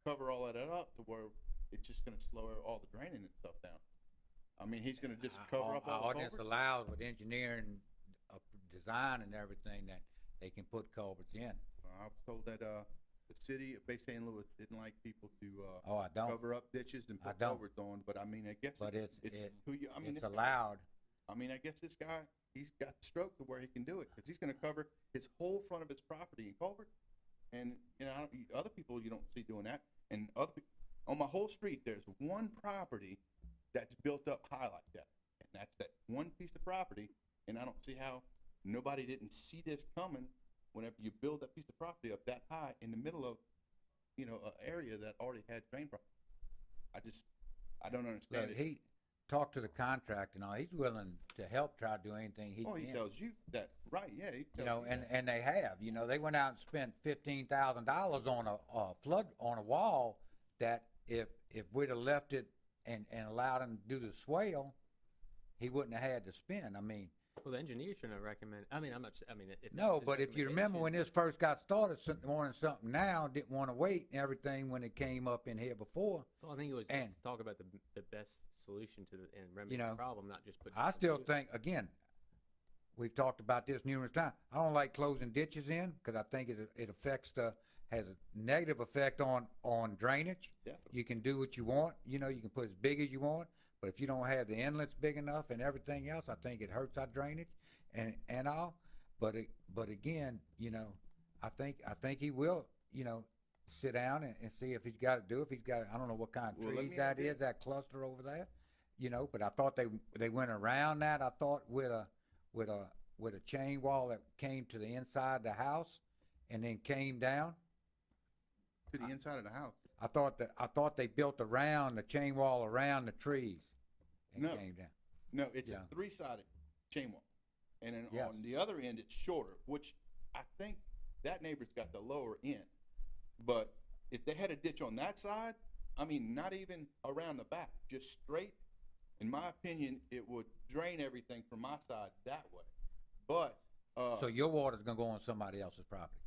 cover all that up to where it's just gonna slow all the draining and stuff down? I mean, he's gonna just cover up Our all the ordinance culverts? allows with engineering, design and everything that they can put culverts in. I was told that, the city of Bay St. Louis didn't like people to, Oh, I don't, cover up ditches and I put don't. culverts on, but I mean, I guess but it's it's who you, I mean, it's this guy- allowed. I mean, I guess this guy, he's got the stroke to where he can do it, cause he's gonna cover his whole front of his property in culvert. And, you know, other people, you don't see doing that, and on my whole street, there's one property that's built up high like that. And that's that one piece of property, and I don't see how nobody didn't see this coming whenever you build that piece of property up that high in the middle of, you know, an area that already had drain problems. I don't understand Look, it. he talked to the contractor and all, he's willing to help try to do anything he Oh, he can. tells you that, right, yeah, he You tells know, you and, that. and they have, you know, they went out and spent $15,000 on a flood, on a wall that if we'd have left it and allowed him to do the swale, he wouldn't have had to spend, I mean, Well, the engineer shouldn't have recommended, I mean, I'm not, I mean, if. no, that's his but if you remember when recommendation- this first got started, wanting something now, didn't wanna wait and everything when it came up in here before. Well, I think it was and- to talk about the best solution to the, and remedy know, the problem, not just put. I just a still solution. think, again, we've talked about this numerous times. I don't like closing ditches in because I think it affects has a negative effect on drainage. Definitely. You can do what you want, you know, you can put as big as you want, but if you don't have the inlets big enough and everything else, I think it hurts our drainage and all. But again, you know, I think he will, you know, sit down and see if he's got to do, if he's got, I don't know what kind of Well, let trees me that add is, this. that cluster over there, you know, but I thought they went around that, I thought with a chain wall that came to the inside of the house and then came down. To the inside of the house. I thought they built around the chain wall around the trees and No. came down. No, it's Yeah. a three-sided chain wall. And then Yes. on the other end, it's shorter, which I think that neighbor's got the lower end. But if they had a ditch on that side, I mean, not even around the back, just straight, in my opinion, it would drain everything from my side that way. But, So your water's gonna go on somebody else's property.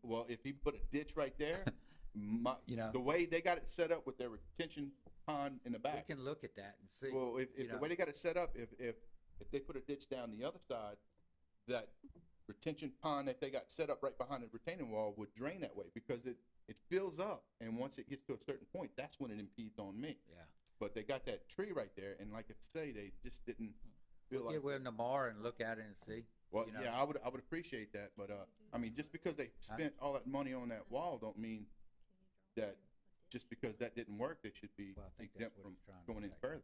well, if he put a ditch right there, You know. the way they got it set up with their retention pond in the We back. can look at that and see. Well, if you the know. way they got it set up, if they put a ditch down the other side, that retention pond that they got set up right behind the retaining wall would drain that way because it fills up, and once it gets to a certain point, that's when it impedes on me. Yeah. But they got that tree right there, and like I say, they just didn't feel like. Get with him tomorrow and look at it and see. Well, you know. yeah, I would appreciate that, but I mean, just because they spent all that money on that wall, don't mean that just because that didn't work, they should be Well, I think that's exempt what from he's trying to going any say. further.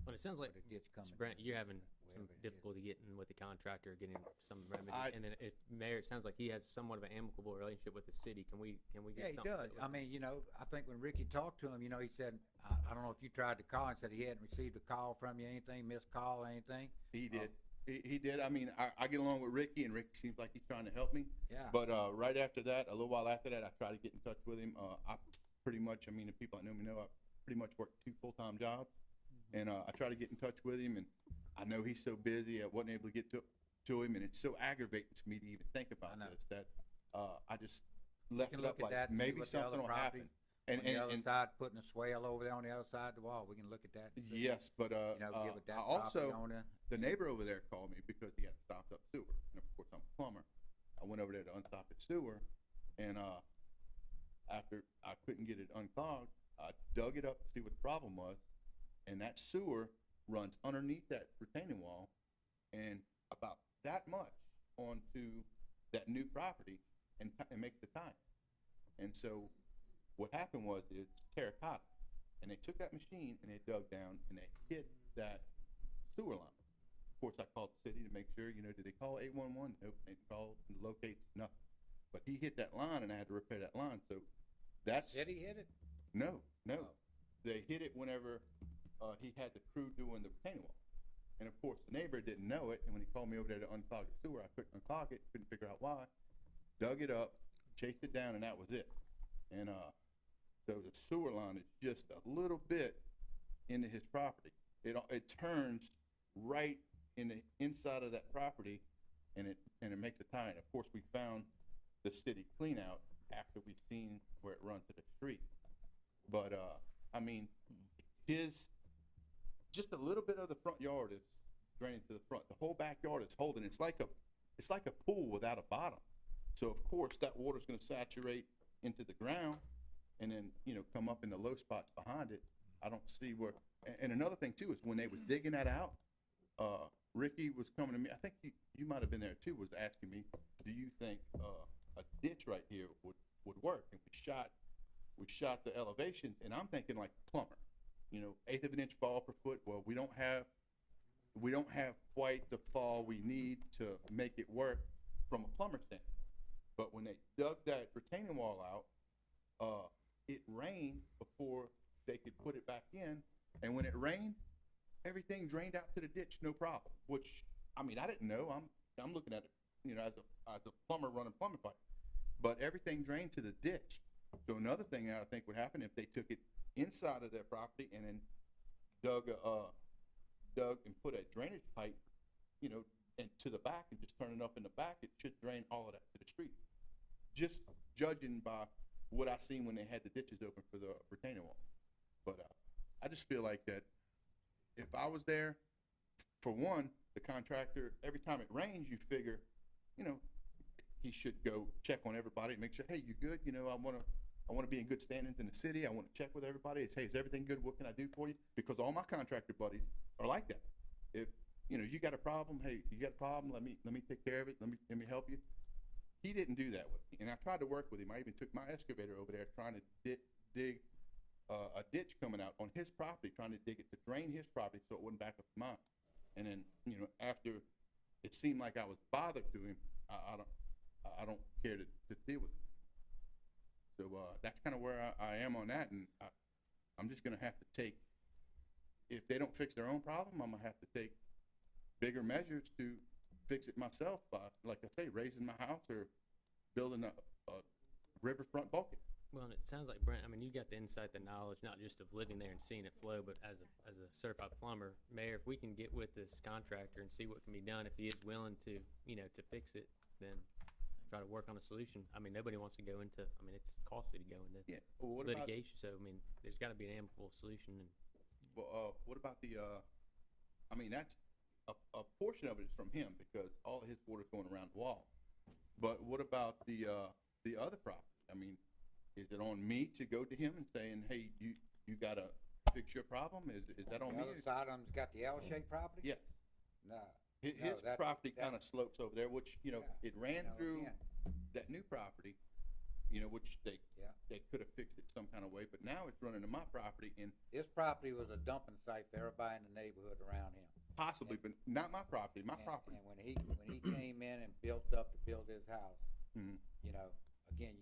But it sounds like, With a ditch coming Brent, you're having some wherever it is. difficulty getting with the contractor, getting some remedy. I- And then if Mayor, it sounds like he has somewhat of an amicable relationship with the city. Can we Yeah, get he something? does. I mean, you know, I think when Ricky talked to him, you know, he said, I don't know if you tried to call and said he hadn't received a call from you, anything, missed call, anything. He did. He did. I mean, I get along with Ricky, and Ricky seems like he's trying to help me. Yeah. But right after that, a little while after that, I tried to get in touch with him. I pretty much, I mean, the people that know me know I pretty much work 2 full-time jobs. And I tried to get in touch with him, and I know he's so busy, I wasn't able to get to to him, and it's so aggravating to me to even think about know. this, that, I just left can it look up at like, that and see maybe what the other something will property- happen. And, On the other and, side, putting a swale over there on the other side of the wall, we can look at that. and see, yes, but, You know, give it I that property also, owner. the neighbor over there called me because he had a stopped up sewer, and of course I'm a plumber. I went over there to unstop his sewer, and after I couldn't get it unclogged, I dug it up to see what the problem was, and that sewer runs underneath that retaining wall, and about that much onto that new property, and makes the tie. And so, what happened was it's terracotta, and they took that machine and they dug down and they hit that sewer line. Of course, I called the city to make sure, you know, did they call 811? Nope, they called, locate, nothing. But he hit that line and I had to repair that line, so that's. Did he hit it? No, no. Oh. They hit it whenever, he had the crew doing the retaining wall. And of course, the neighbor didn't know it, and when he called me over there to unclog the sewer, I couldn't unclog it, couldn't figure out why. Dug it up, chased it down, and that was it. And, so the sewer line is just a little bit into his property. It turns right in the inside of that property, and it makes a tie. And of course, we found the city clean out after we seen where it runs to the street. But, I mean, just a little bit of the front yard is draining to the front. The whole backyard is holding. It's like a pool without a bottom. So of course, that water's gonna saturate into the ground and then, you know, come up in the low spots behind it. I don't see where, and another thing too is when they was digging that out, Ricky was coming to me, I think you might have been there too, was asking me, do you think, a ditch right here would work? And we shot the elevation, and I'm thinking like plumber, you know, 1/8 of an inch fall per foot. Well, we don't have quite the fall we need to make it work from a plumber standpoint. But when they dug that retaining wall out, it rained before they could put it back in, and when it rained, everything drained out to the ditch, no problem. Which, I mean, I didn't know. I'm looking at it, you know, as a plumber running plumbing pipe, but everything drained to the ditch. So another thing I think would happen if they took it inside of their property and then dug and put a drainage pipe, you know, and to the back and just turn it up in the back, it should drain all of that to the street. Just judging by what I seen when they had the ditches open for the retaining wall. But I just feel like that if I was there, for one, the contractor, every time it rains, you figure, you know, he should go check on everybody and make sure, hey, you good? You know, I wanna be in good standings in the city. I wanna check with everybody. It's, hey, is everything good? What can I do for you? Because all my contractor buddies are like that. If, you know, you got a problem, hey, you got a problem, let me take care of it, let me help you. He didn't do that with me, and I tried to work with him. I even took my excavator over there trying to dig a ditch coming out on his property, trying to dig it to drain his property so it wouldn't back up mine. And then, you know, after it seemed like I was bothered to him, I don't care to deal with it. So that's kind of where I am on that, and I'm just gonna have to take, if they don't fix their own problem, I'm gonna have to take bigger measures to fix it myself by, like I say, raising my house or building a riverfront bulkhead. Well, and it sounds like Brent, I mean, you got the insight, the knowledge, not just of living there and seeing it flow, but as a certified plumber, Mayor, if we can get with this contractor and see what can be done, if he is willing to, you know, to fix it, then try to work on a solution. I mean, nobody wants to go into, I mean, it's costly to go into Well, what about, litigation, so, I mean, there's gotta be an amicable solution, and well, what about the, I mean, that's, a portion of it is from him because all of his water's going around the wall. But what about the other property? I mean, is it on me to go to him and saying, hey, you gotta fix your problem? Is that on me? The other side of them's got the L-shaped property? Yes. No. His No, that- property that- kinda slopes over there, which, you know, Yeah. it ran You know, through again. that new property, you know, which they Yeah. could have fixed it some kind of way, but now it's running to my property and His property was a dumping site for everybody in the neighborhood around him. possibly, but not my property, my And- property. And when he came in and built up to build his house, Mhm. you know, again,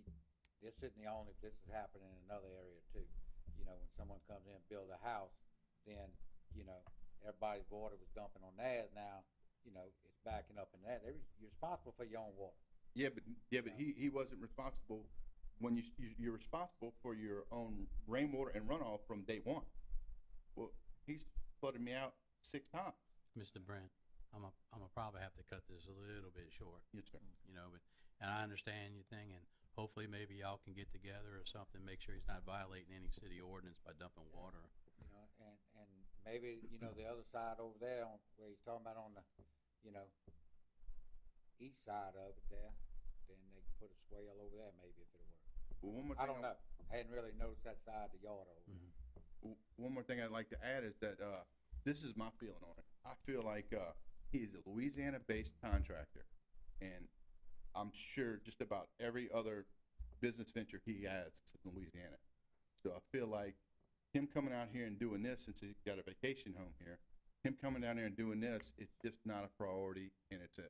this isn't the only, this is happening in another area too. You know, when someone comes in and build a house, then, you know, everybody's water was dumping on theirs now, you know, it's backing up in that. You're responsible for your own water. Yeah, but he wasn't responsible when you're responsible for your own rainwater and runoff from day one. Well, he's flooded me out 6 times. Mr. Brandt, I'm probably have to cut this a little bit short, Yes, sir. you know, but, and I understand your thing, and hopefully maybe y'all can get together or something, make sure he's not violating any city ordinance by dumping water. You know, and maybe, you know, the other side over there on, where he's talking about on the, you know, east side of it there, then they can put a swale over there maybe if it'll work. Well, one more I thing don't know. I hadn't really noticed that side of the yard over there. One more thing I'd like to add is that, this is my feeling on it. I feel like, he is a Louisiana-based contractor, and I'm sure just about every other business venture he has is in Louisiana. So I feel like him coming out here and doing this, since he's got a vacation home here, him coming down there and doing this, it's just not a priority, and it's a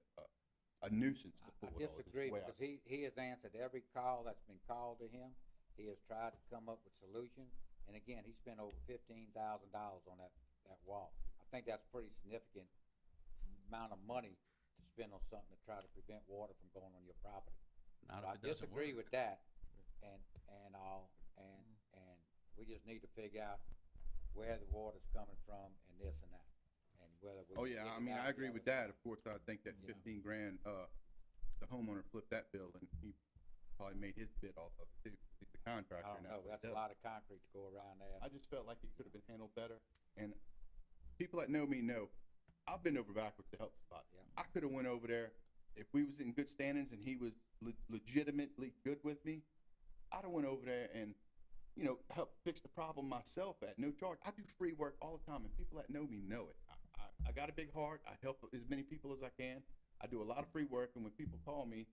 nuisance to I pull it all. disagree, because he has answered every call that's been called to him. He has tried to come up with solutions, and again, he spent over $15,000 on that wall. I think that's pretty significant amount of money to spend on something to try to prevent water from going on your property. Not So I if it doesn't disagree work. with that, and we just need to figure out where the water's coming from and this and that, and whether we. Oh, can yeah, get I it mean, out I agree the with other that. Of course, I think that You know. 15 grand, the homeowner flipped that bill, and he probably made his bit off of it too. He's the side. contractor I don't now. know, that's a lot of concrete to go around there. I just felt like it could have been handled better, and people that know me know, I've been over backwards to help the spot. Yeah. I could have went over there, if we was in good standings and he was legitimately good with me, I'd have went over there and, you know, helped fix the problem myself at no charge. I do free work all the time, and people that know me know it. I got a big heart. I help as many people as I can. I do a lot of free work, and when people call me,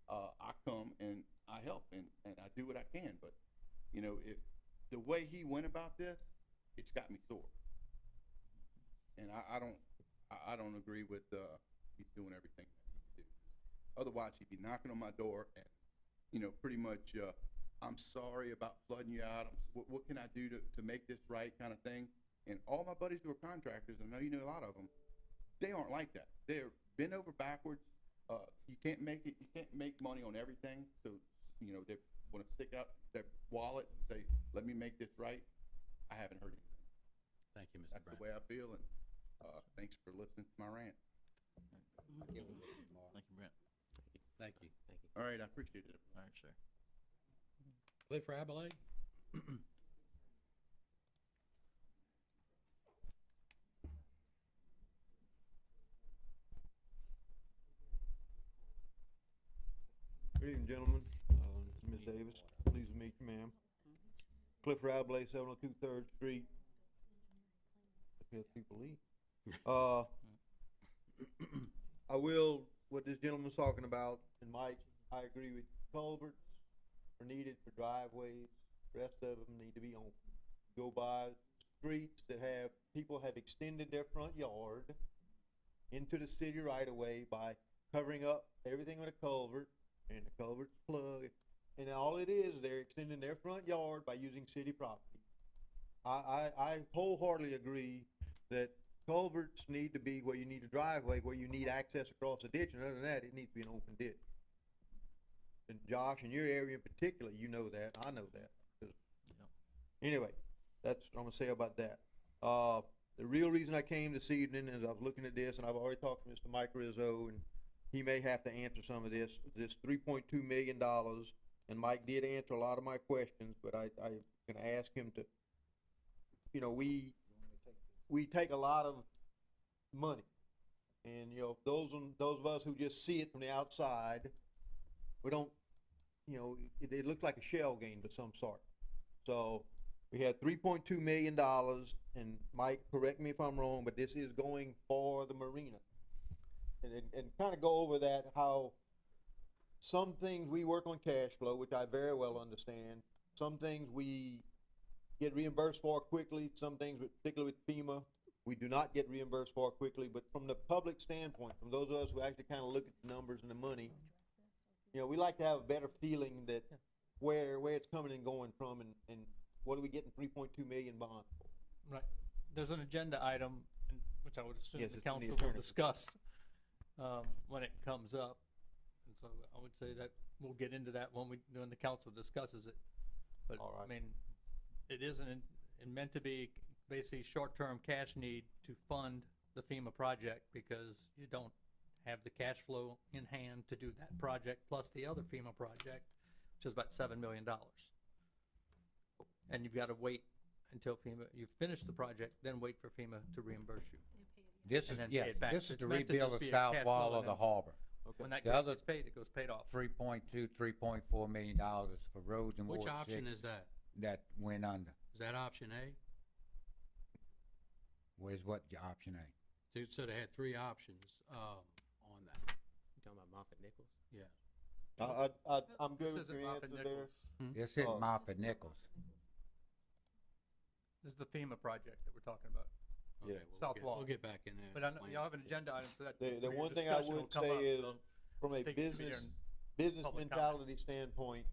I come and I help, and I do what I can. But, you know, the way he went about this, it's got me sore. And I don't agree with, he's doing everything that he can do. Otherwise, he'd be knocking on my door and, you know, pretty much, I'm sorry about flooding you out. What can I do to make this right, kind of thing? And all my buddies who are contractors, I know you know a lot of them, they aren't like that. They're bent over backwards. You can't make money on everything. So, you know, they want to stick out their wallet and say, let me make this right. I haven't heard anything. Thank you, Mr. That's Brent. the way I feel, and, thanks for listening to my rant. I'll give it to you tomorrow. Thank you, Brent. Thank you. Thank you. All right, I appreciate it. All right, sir. Cliff Rabelais? Good evening, gentlemen. Ms. Davis, pleased to meet you, ma'am. Cliff Rabelais, 702 3rd Street. I guess people leave. I will, what this gentleman's talking about, and Mike, I agree with you. Culverts are needed for driveways. Rest of them need to be on, go by streets that have, people have extended their front yard into the city right away by covering up everything with a culvert, and the culvert's plugged, and all it is, they're extending their front yard by using city property. I wholeheartedly agree that culverts need to be where you need a driveway, where you need access across a ditch, and other than that, it needs to be an open ditch. And Josh, in your area in particular, you know that, I know that. 'Cause- Anyway, that's what I'm gonna say about that. The real reason I came this evening is I was looking at this, and I've already talked to Mr. Mike Rizzo, and he may have to answer some of this $3.2 million, and Mike did answer a lot of my questions, but I'm gonna ask him to, you know, we take a lot of money, and, you know, those of us who just see it from the outside, we don't, you know, it looks like a shell game of some sort. So, we had $3.2 million, and Mike, correct me if I'm wrong, but this is going for the marina. And kind of go over that, how some things we work on cash flow, which I very well understand. Some things we get reimbursed for quickly, some things, particularly with FEMA, we do not get reimbursed for quickly. But from the public standpoint, from those of us who actually kind of look at the numbers and the money, you know, we like to have a better feeling that where it's coming and going from, and what are we getting 3.2 million bond for? Right. There's an agenda item, which I would assume Yes, the it's in the council will attorney's discuss when it comes up. And so I would say that we'll get into that when the council discusses it. But, All right. I mean, it isn't meant to be basically short-term cash need to fund the FEMA project because you don't have the cash flow in hand to do that project plus the other FEMA project, which is about $7 million. And you've got to wait until FEMA, you finish the project, then wait for FEMA to reimburse you. This is, And then yeah, pay it back. this is It's to meant to rebuild just the be a south cash wall flow of the and harbor. When that The grant other gets paid, it goes paid off. $3.4 million is for roads and Ward Which 6 option is that? that went under. Is that option A? Where's what option A? So they had three options, on that, You talking about Moffett Nichols? yeah. I'm good This with your isn't Moffett answer there. Nichols. This is Oh. Moffett Nichols. This is the FEMA project that we're talking about. Okay, Yeah. we'll South get- Wall. We'll get back in there. But I know Explain y'all it. have an agenda item for that. The for your one thing I discussion will would come up, say is, so from a take it to me during business public comment. mentality standpoint,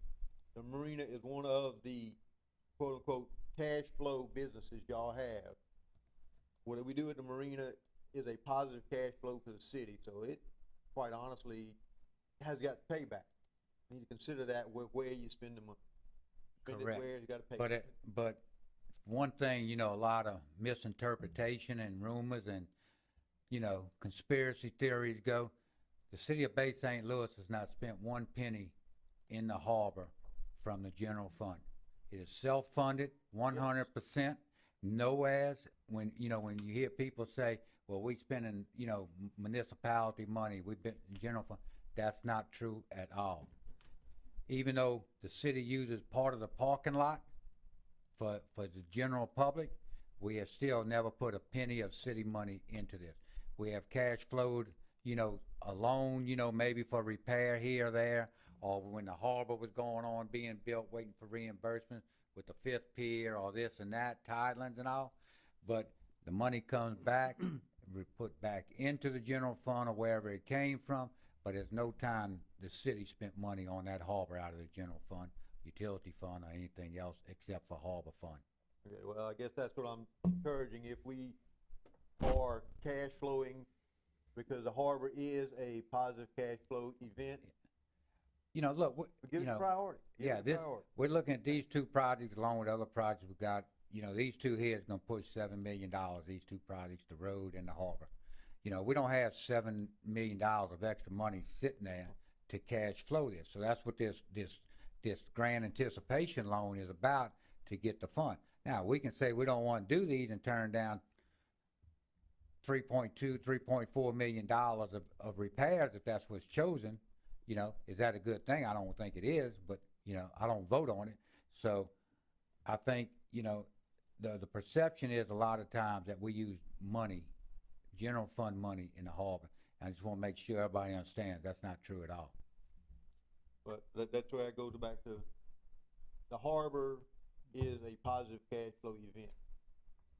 the marina is one of the quote-unquote cash flow businesses y'all have. What we do at the marina is a positive cash flow for the city, so it, quite honestly, has got payback. You need to consider that where you spend the money. Spend Correct. it where you gotta pay. But one thing, you know, a lot of misinterpretation and rumors and, you know, conspiracy theories go. The city of Bay St. Louis has not spent one penny in the harbor from the general fund. It is self-funded, 100%. Nowhere's when you hear people say, "Well, we spending municipality money, we've been general fund." That's not true at all. Even though the city uses part of the parking lot for the general public, we have still never put a penny of city money into this. We have cash flowed, a loan, maybe for repair here or there, or when the harbor was going on, being built, waiting for reimbursement with the fifth pier or this and that, Tidelands and all. But the money comes back, we put back into the general fund or wherever it came from, but there's no time the city spent money on that harbor out of the general fund, utility fund, or anything else except for harbor fund. Okay, well, I guess that's what I'm encouraging, if we are cash flowing, because the harbor is a positive cash flow event, Look, give it priority. Give yeah, it this, priority. we're looking at these two projects along with other projects we got. These two here is gonna push $7 million, these two projects, the road and the harbor. We don't have $7 million of extra money sitting there to cash flow this. So that's what this grand anticipation loan is about, to get the fund. Now, we can say we don't want to do these and turn down $3.4 million of repairs if that's what's chosen. Is that a good thing? I don't think it is, but, I don't vote on it. So I think, the perception is a lot of times that we use money, general fund money in the harbor. I just want to make sure everybody understands that's not true at all. But that's where I go back to, the harbor is a positive cash flow event,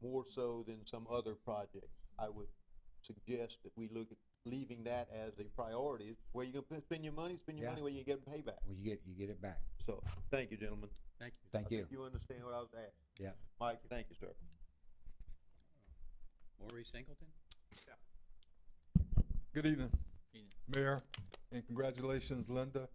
more so than some other projects. I would suggest that we look at leaving that as a priority. Where you gonna spend your money, Yeah. where you get payback. Well, you get it back. So, thank you, gentlemen. Thank you. Thank I you. think you understand what I was asking. Yeah. Mike, thank you, sir. Maurice Singleton? Good evening, Evening. Mayor, and congratulations, Linda.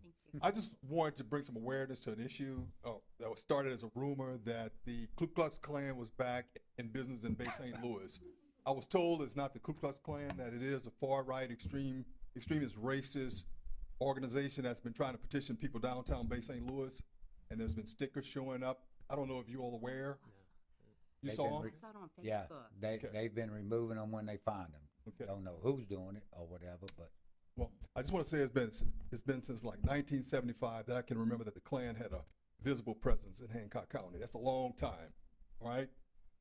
Thank you. I just wanted to bring some awareness to an issue that was started as a rumor that the Ku Klux Klan was back in business in Bay St. Louis. I was told it's not the Ku Klux Klan, that it is a far-right, extremist, racist organization that's been trying to petition people downtown Bay St. Louis, and there's been stickers showing up. I don't know if you all aware. You They've saw been them? re- I saw it on Facebook. Yeah, Okay. they've been removing them when they find them. Okay. Don't know who's doing it or whatever, but Well, I just want to say it's been since like 1975 that I can remember that the Klan had a visible presence in Hancock County. That's a long time, all right?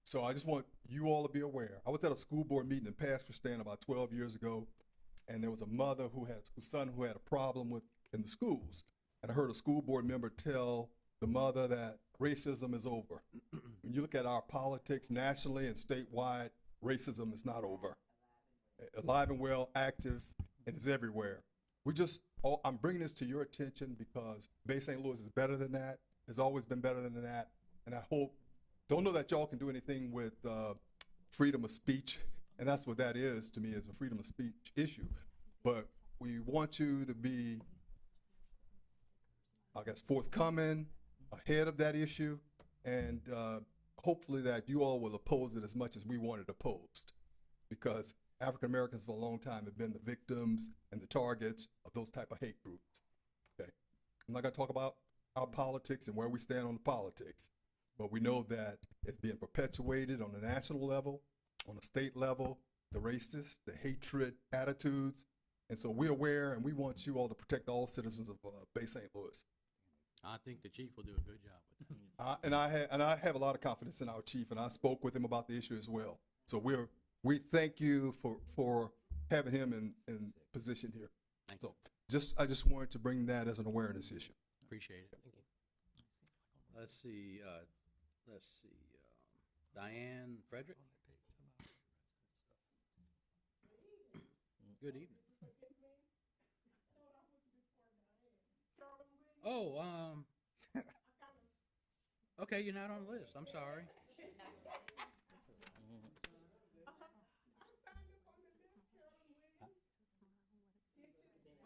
So I just want you all to be aware. I was at a school board meeting in Pasquistan about 12 years ago, and there was a mother whose son who had a problem in the schools, and I heard a school board member tell the mother that racism is over. When you look at our politics nationally and statewide, racism is not over. Alive and well, active, and it's everywhere. I'm bringing this to your attention because Bay St. Louis is better than that. It's always been better than that. And I don't know that y'all can do anything with freedom of speech. And that's what that is to me, is a freedom of speech issue. But we want you to be, I guess, forthcoming, ahead of that issue. And hopefully that you all will oppose it as much as we want it opposed. because African Americans for a long time have been the victims and the targets of those type of hate groups. Okay, I'm not gonna talk about our politics and where we stand on the politics, but we know that it's being perpetuated on the national level, on the state level, the racist, the hatred attitudes. And so we're aware, and we want you all to protect all citizens of Bay St. Louis. I think the chief will do a good job with that. And I have a lot of confidence in our chief, and I spoke with him about the issue as well. So we thank you for having him in position here. Thank so I just wanted to bring that as an awareness issue. Appreciate it. Let's see, Diane Frederick. Good evening. Oh, okay, you're not on the list. I'm sorry.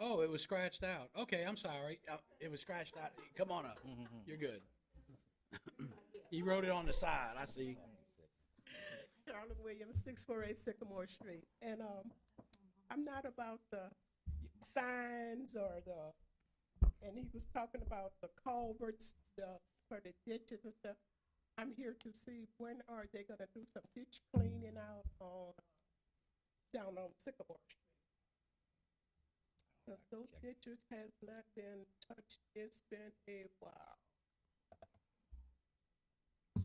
Oh, it was scratched out. Okay, I'm sorry. It was scratched out. Come on up. You're good. You wrote it on the side. I see. Carolyn Williams, 648 Sycamore Street. And I'm not about the signs or and he was talking about the culverts for the ditches and stuff. I'm here to see when are they going to do some ditch cleaning out down on Sycamore Street. Those ditches has not been touched. It's been a while.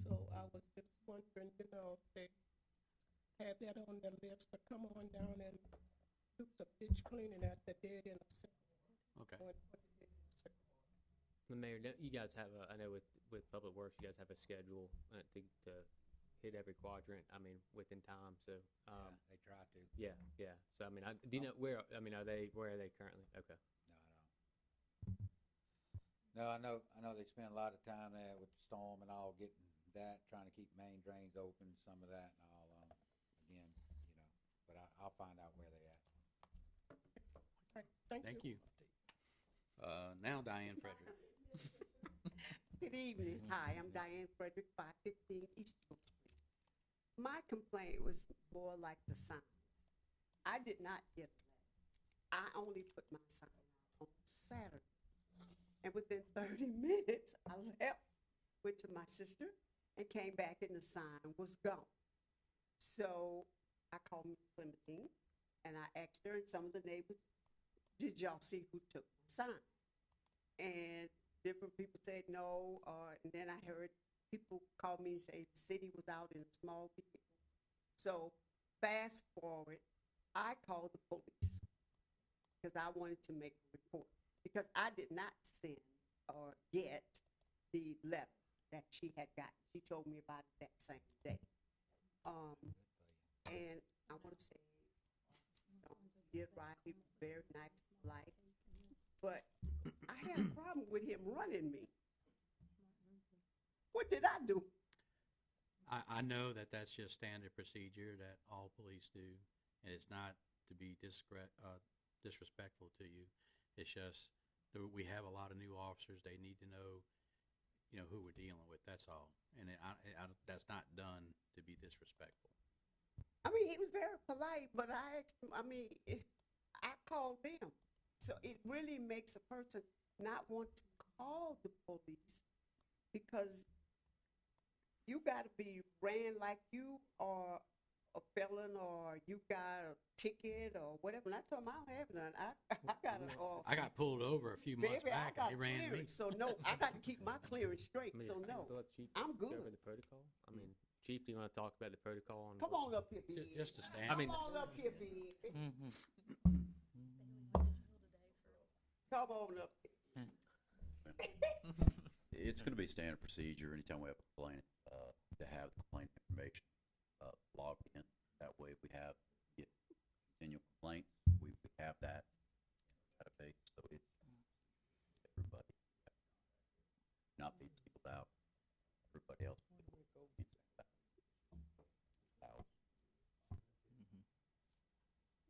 So I was just wondering, if they have that on the list to come on down and do some ditch cleaning at the dead end of Sycamore. Okay. The mayor, you guys have I know with Public Works, you guys have a schedule to hit every quadrant, within time, so. They try to. Yeah. So, do you know where are they currently? Okay. No, I know they spend a lot of time there with the storm and all, getting that, trying to keep main drains open, some of that and all, again, but I'll find out where they at. Thank you. Now Diane Frederick. Good evening. Hi, I'm Diane Frederick, 515 East Brook Street. My complaint was more like the signs. I did not get a letter. I only put my sign out on Saturday. And within 30 minutes, I left, went to my sister, and came back, and the sign was gone. So I called Miss Clementine, and I asked her and some of the neighbors, did y'all see who took my sign? And different people said no, and then I heard people call me and say the city was out in a small vehicle. So fast forward, I called the police because I wanted to make a report, because I did not send or get the letter that she had gotten. She told me about it that same day. And I want to say, did right, he was very nice, polite, but I had a problem with him running me. What did I do? I know that that's just standard procedure that all police do, and it's not to be disrespectful to you. It's just we have a lot of new officers. They need to know, who we're dealing with. That's all. And that's not done to be disrespectful. He was very polite, but I asked him, I called them. So it really makes a person not want to call the police, because you got to be ran like you are a felon or you got a ticket or whatever. And I told him I don't have none. I got pulled over a few months back and they ran me. So no, I got to keep my clearance straight. So no, I'm good. Over the protocol. Chief, do you want to talk about the protocol? Come on up here, B. Just to stand. Come on up here, B. Come on up here. It's going to be standard procedure anytime we have a complaint, to have the complaint information logged in. That way, if we have continual complaints, we have that database, so it's everybody not being singled out. Everybody else being singled out.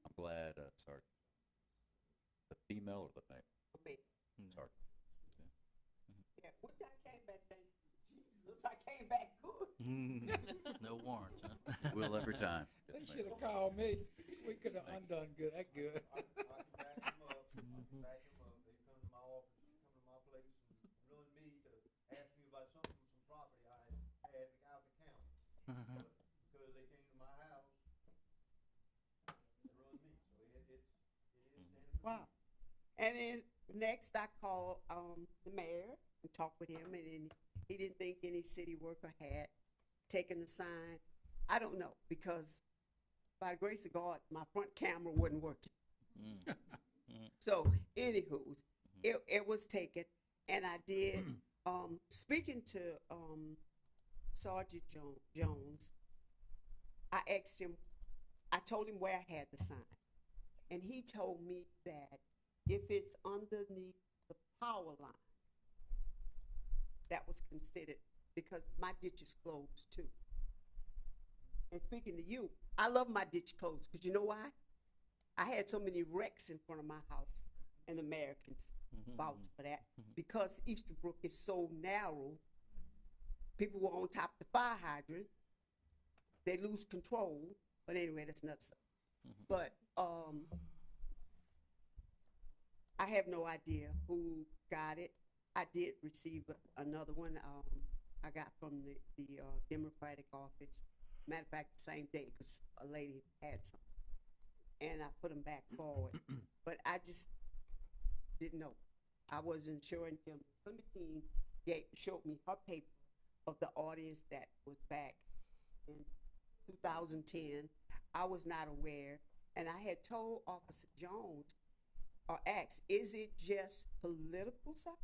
I'm glad, Sergeant. The female or the male? Sergeant. Yeah, which I came back, thank you, Jesus, I came back good. No warrants, huh? Will every time. You should've called me. We could've undone good, that good. I can back them up, back them up. They come to my office, come to my place and run me to ask me about something, some property I had out of the county. But because they came to my house, they run me, so it is standing for Wow. And then next I called, the mayor and talked with him, and then he didn't think any city worker had taken the sign. I don't know, because by the grace of God, my front camera wasn't working. So, anywho's, it was taken, and I did, speaking to, Sergeant Jones, I asked him, I told him where I had the sign, and he told me that if it's underneath the power line, that was considered, because my ditch is closed too. And speaking to you, I love my ditch closed, because you know why? I had so many wrecks in front of my house, and Americans vouch for that, because Easterbrook is so narrow. People were on top of the fire hydrant, they lose control, but anyway, that's another subject. But, I have no idea who got it. I did receive another one, I got from the Democratic office. Matter of fact, the same day, because a lady had some. And I put them back forward. But I just didn't know. I wasn't sure until Ms. Clementine showed me her paper of the audience that was back in 2010. I was not aware. And I had told Officer Jones, or asked, is it just political sign?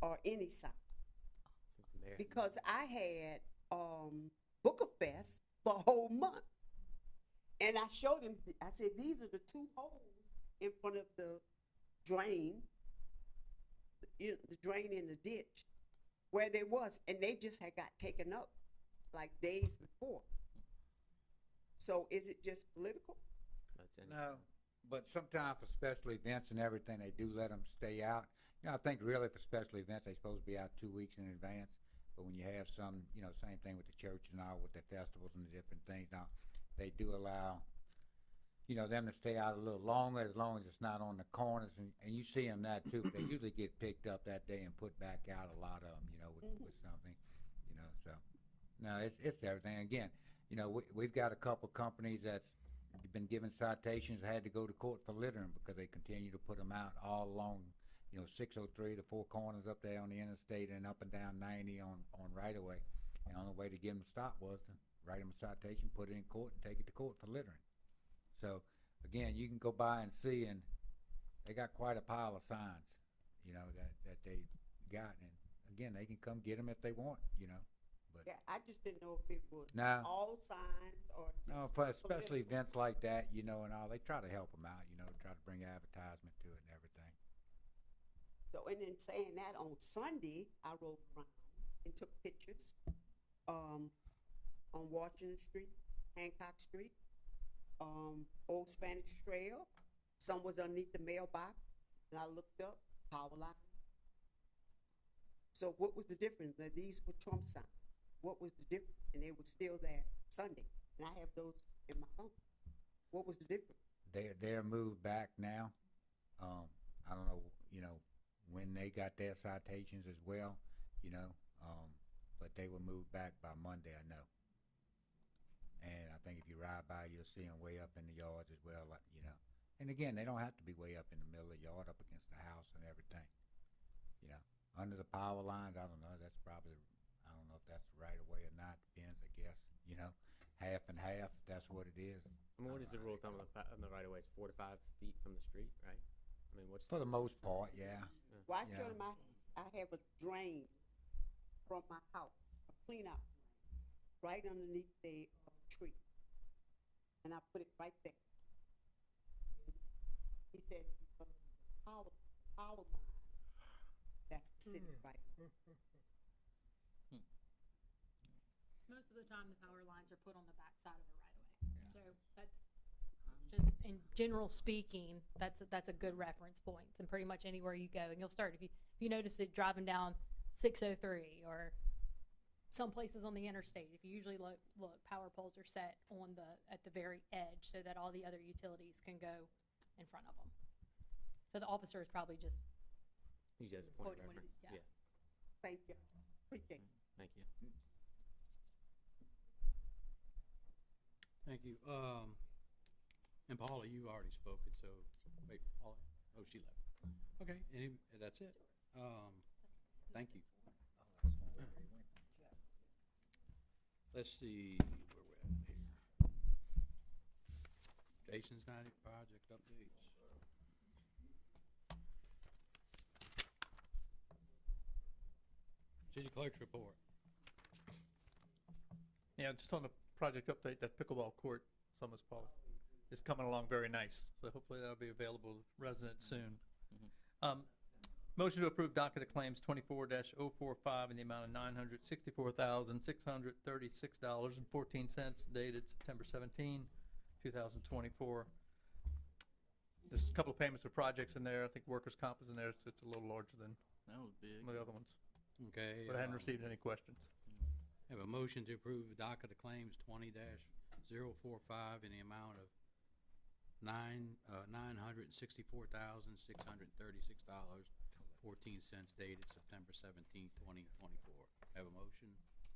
Or any sign? Because I had Booker Fest for a whole month. And I showed him, I said, these are the two holes in front of the drain, the drain in the ditch, where they was, and they just had got taken up like days before. So is it just political? No, but sometimes for special events and everything, they do let them stay out. You know, I think really for special events, they're supposed to be out 2 weeks in advance. But when you have some, you know, same thing with the church and all, with their festivals and the different things, now, they do allow, you know, them to stay out a little longer, as long as it's not on the corners, and you see them that too, but they usually get picked up that day and put back out, a lot of them, you know, with something, you know, so. No, it's everything. Again, you know, we've got a couple companies that's been given citations, had to go to court for littering because they continue to put them out all along, you know, 603, the four corners up there on the interstate, and up and down 90 on right away. And the only way to get them to stop was to write them a citation, put it in court, and take it to court for littering. So again, you can go by and see, and they got quite a pile of signs, you know, that they got. And again, they can come get them if they want, you know. But Yeah, I just didn't know if it was No. all signs or just no, for especially political. events like that, you know, and all, they try to help them out, you know, try to bring advertisement to it and everything. So, and then saying that, on Sunday, I rode around and took pictures, on Washington Street, Hancock Street, Old Spanish Trail. Some was underneath the mailbox, and I looked up, power line. So what was the difference? Now, these were Trump signs. What was the difference? And they were still there Sunday, and I have those in my phone. What was the difference? They're moved back now. I don't know, you know, when they got their citations as well, you know, but they were moved back by Monday, I know. And I think if you ride by, you'll see them way up in the yards as well, like, you know. And again, they don't have to be way up in the middle of the yard, up against the house and everything, you know. Under the power lines, I don't know, that's probably, I don't know if that's right away or not, depends, I guess, you know. Half and half, that's what it is. I mean, what is the rule of thumb on the right of way? It's 4 to 5 feet from the street, right? I mean, what's For the most part, yeah. Well, I Yeah. tell them I have a drain from my house, a clean out drain, right underneath the tree. And I put it right there. He said, because of the power line, that's the city right. Most of the time, the power lines are put on the backside of a right of way. So that's just, in general speaking, that's a good reference point. And pretty much anywhere you go, and you'll start, if you notice it driving down 603 or some places on the interstate, if you usually look, power poles are set on at the very edge so that all the other utilities can go in front of them. So the officer is probably just Use it as a point of quoting what reference. he's, yeah. Thank you. Appreciate it. Thank you. Thank you. And Paula, you already spoken, so, wait, Paula, oh, she left. Okay, that's it. Thank you. Let's see where we're at here. Jason's not at project updates. City clerk's report. Yeah, just on the project update, that pickleball court, Summers Park, is coming along very nice. So hopefully that'll be available to residents soon. Motion to approve docket of claims 24-045 in the amount of $964,636.14 dated September 17, 2024. There's a couple of payments for projects in there. I think workers' comp is in there, so it's a little larger than That was big. some of the other ones. Okay. But I hadn't received any questions. Have a motion to approve the docket of claims 20-045 in the amount of $964,636.14 dated September 17, 2024. Have a motion?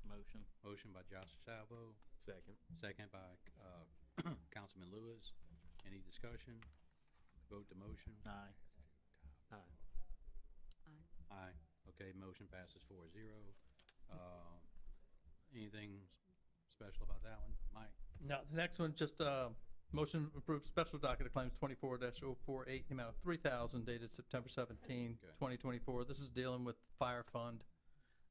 Motion. Motion by Josh Salvo. Second. Second by Councilman Lewis. Any discussion? Vote the motion. Aye. Aye. Aye. Okay, motion passes 4-0. Anything special about that one, Mike? Now, the next one, just, motion approved special docket of claims 24-048, the amount of $3,000 dated September 17, 2024. This is dealing with fire fund.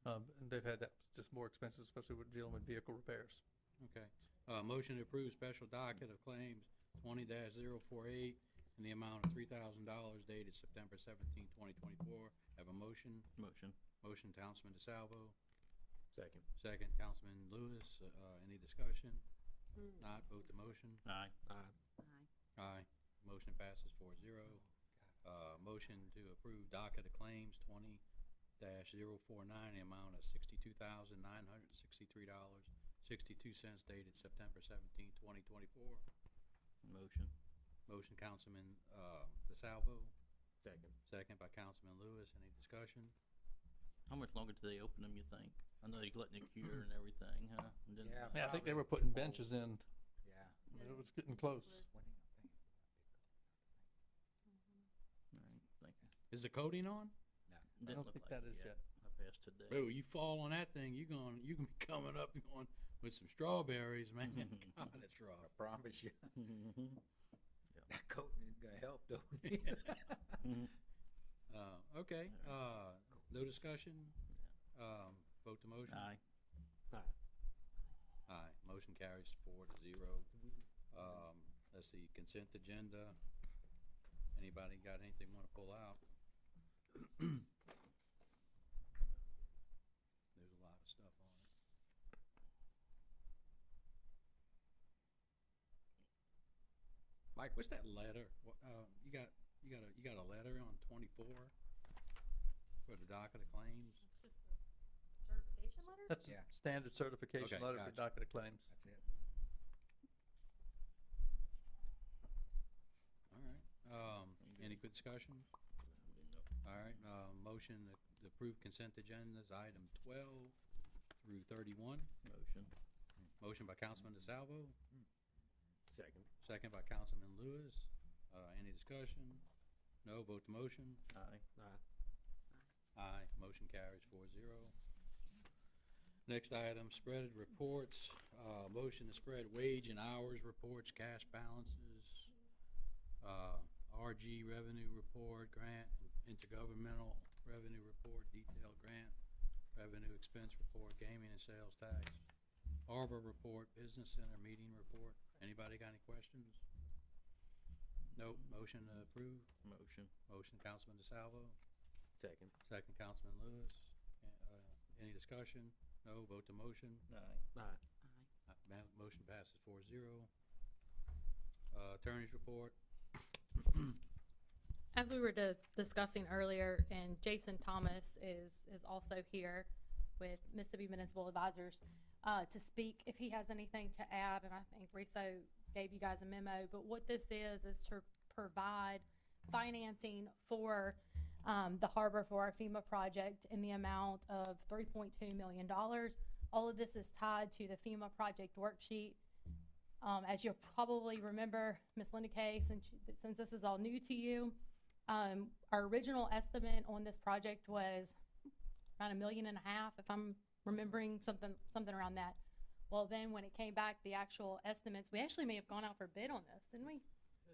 And they've had just more expenses, especially with dealing with vehicle repairs. Okay. Motion to approve special docket of claims 20-048 in the amount of $3,000 dated September 17, 2024. Have a motion? Motion. Motion, Councilman DeSalvo. Second. Second, Councilman Lewis. Any discussion? Not, vote the motion. Aye. Aye. Aye. Motion passes 4-0. Motion to approve docket of claims 20-049 in the amount of $62,963.62 dated September 17, 2024. Motion. Motion, Councilman DeSalvo. Second. Second by Councilman Lewis. Any discussion? How much longer do they open them, you think? I know they're letting it cure and everything, huh? And then- Yeah, I think they were putting benches in. Yeah. It was getting close. All right, thank you. Is the coating on? I Didn't don't look think like that it is yet. I passed today. Oh, you fall on that thing, you can be coming up going with some strawberries, man. God, that's rough. I promise you, Mhm. that coating is gonna help though. Okay, no discussion? Vote the motion? Aye. Aye. Aye, motion carries 4-0. Let's see, consent agenda. Anybody got anything wanna pull out? There's a lot of stuff on it. Mike, what's that letter? You got a letter on 24 for the docket of claims? Certification letter? That's a Yeah. standard certification Okay, letter for gotcha. docket of claims. That's it. All right. Any good discussion? All right, motion to approve consent agendas, item 12 through 31. Motion. Motion by Councilman DeSalvo, Second. second by Councilman Lewis. Any discussion? No, vote the motion. Aye. Aye. Aye, motion carries 4-0. Next item, spreaded reports. Motion to spread wage and hours reports, cash balances, RG revenue report, grant, intergovernmental revenue report, detailed grant, revenue expense report, gaming and sales tax, Arbor report, business center meeting report. Anybody got any questions? Nope, motion to approve. Motion. Motion, Councilman DeSalvo. Second. Second, Councilman Lewis. Any discussion? No, vote to motion. Aye. Aye. Motion passes 4-0. Attorney's report. As we were discussing earlier, and Jason Thomas is also here, with Mississippi Municipal Advisors, to speak if he has anything to add, and I think Riso gave you guys a memo, but what this is to provide financing for the harbor for our FEMA project in the amount of $3.2 million. All of this is tied to the FEMA project worksheet. As you'll probably remember, Ms. Linda Kay, since this is all new to you, our original estimate on this project was around $1.5 million, if I'm remembering something around that. Well, then when it came back, the actual estimates, we actually may have gone out for bid on this, didn't we?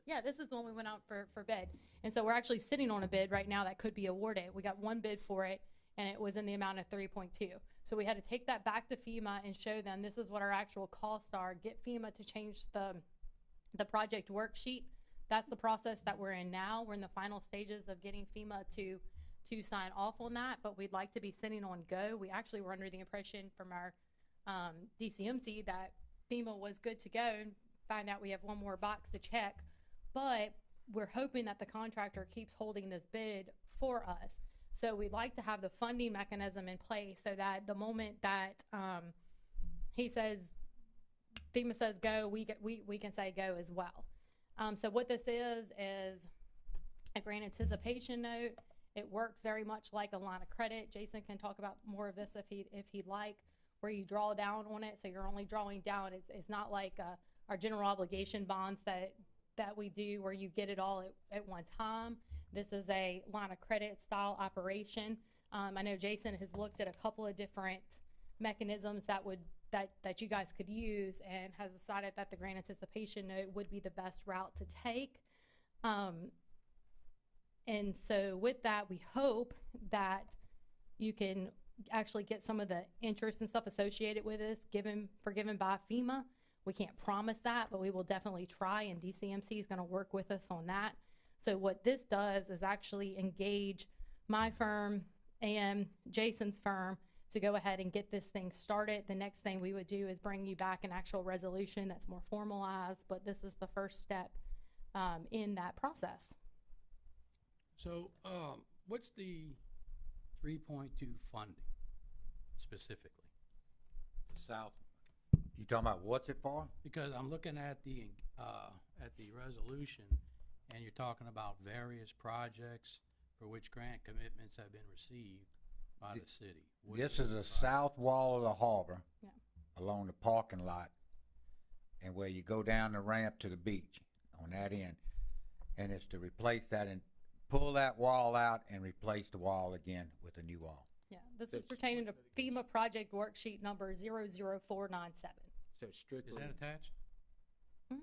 Yeah, this is the one we went out for bid. And so we're actually sitting on a bid right now that could be awarded. We got one bid for it, and it was in the amount of 3.2. So we had to take that back to FEMA and show them this is what our actual costs are, get FEMA to change the project worksheet. That's the process that we're in now. We're in the final stages of getting FEMA to sign off on that, but we'd like to be sitting on go. We actually were under the impression from our DCMC that FEMA was good to go, and find out we have one more box to check. But we're hoping that the contractor keeps holding this bid for us. So we'd like to have the funding mechanism in place so that the moment that he says, FEMA says go, we can say go as well. So what this is a grant anticipation note. It works very much like a line of credit. Jason can talk about more of this if he'd like, where you draw down on it. So you're only drawing down. It's not like our general obligation bonds that we do where you get it all at one time. This is a line of credit style operation. I know Jason has looked at a couple of different mechanisms that you guys could use, and has decided that the grant anticipation note would be the best route to take. And so with that, we hope that you can actually get some of the interest and stuff associated with this forgiven by FEMA. We can't promise that, but we will definitely try, and DCMC is going to work with us on that. So what this does is actually engage my firm and Jason's firm to go ahead and get this thing started. The next thing we would do is bring you back an actual resolution that's more formalized, but this is the first step in that process. So, what's the 3.2 funding specifically? South. You talking about what's it for? Because I'm looking at the resolution, and you're talking about various projects for which grant commitments have been received by the city. This is the south wall of the harbor, along the parking lot, and where you go down the ramp to the beach on that end. And it's to replace that and pull that wall out and replace the wall again with a new wall. Yeah, this is pertaining to FEMA project worksheet number 00497. So strictly. Is that attached? The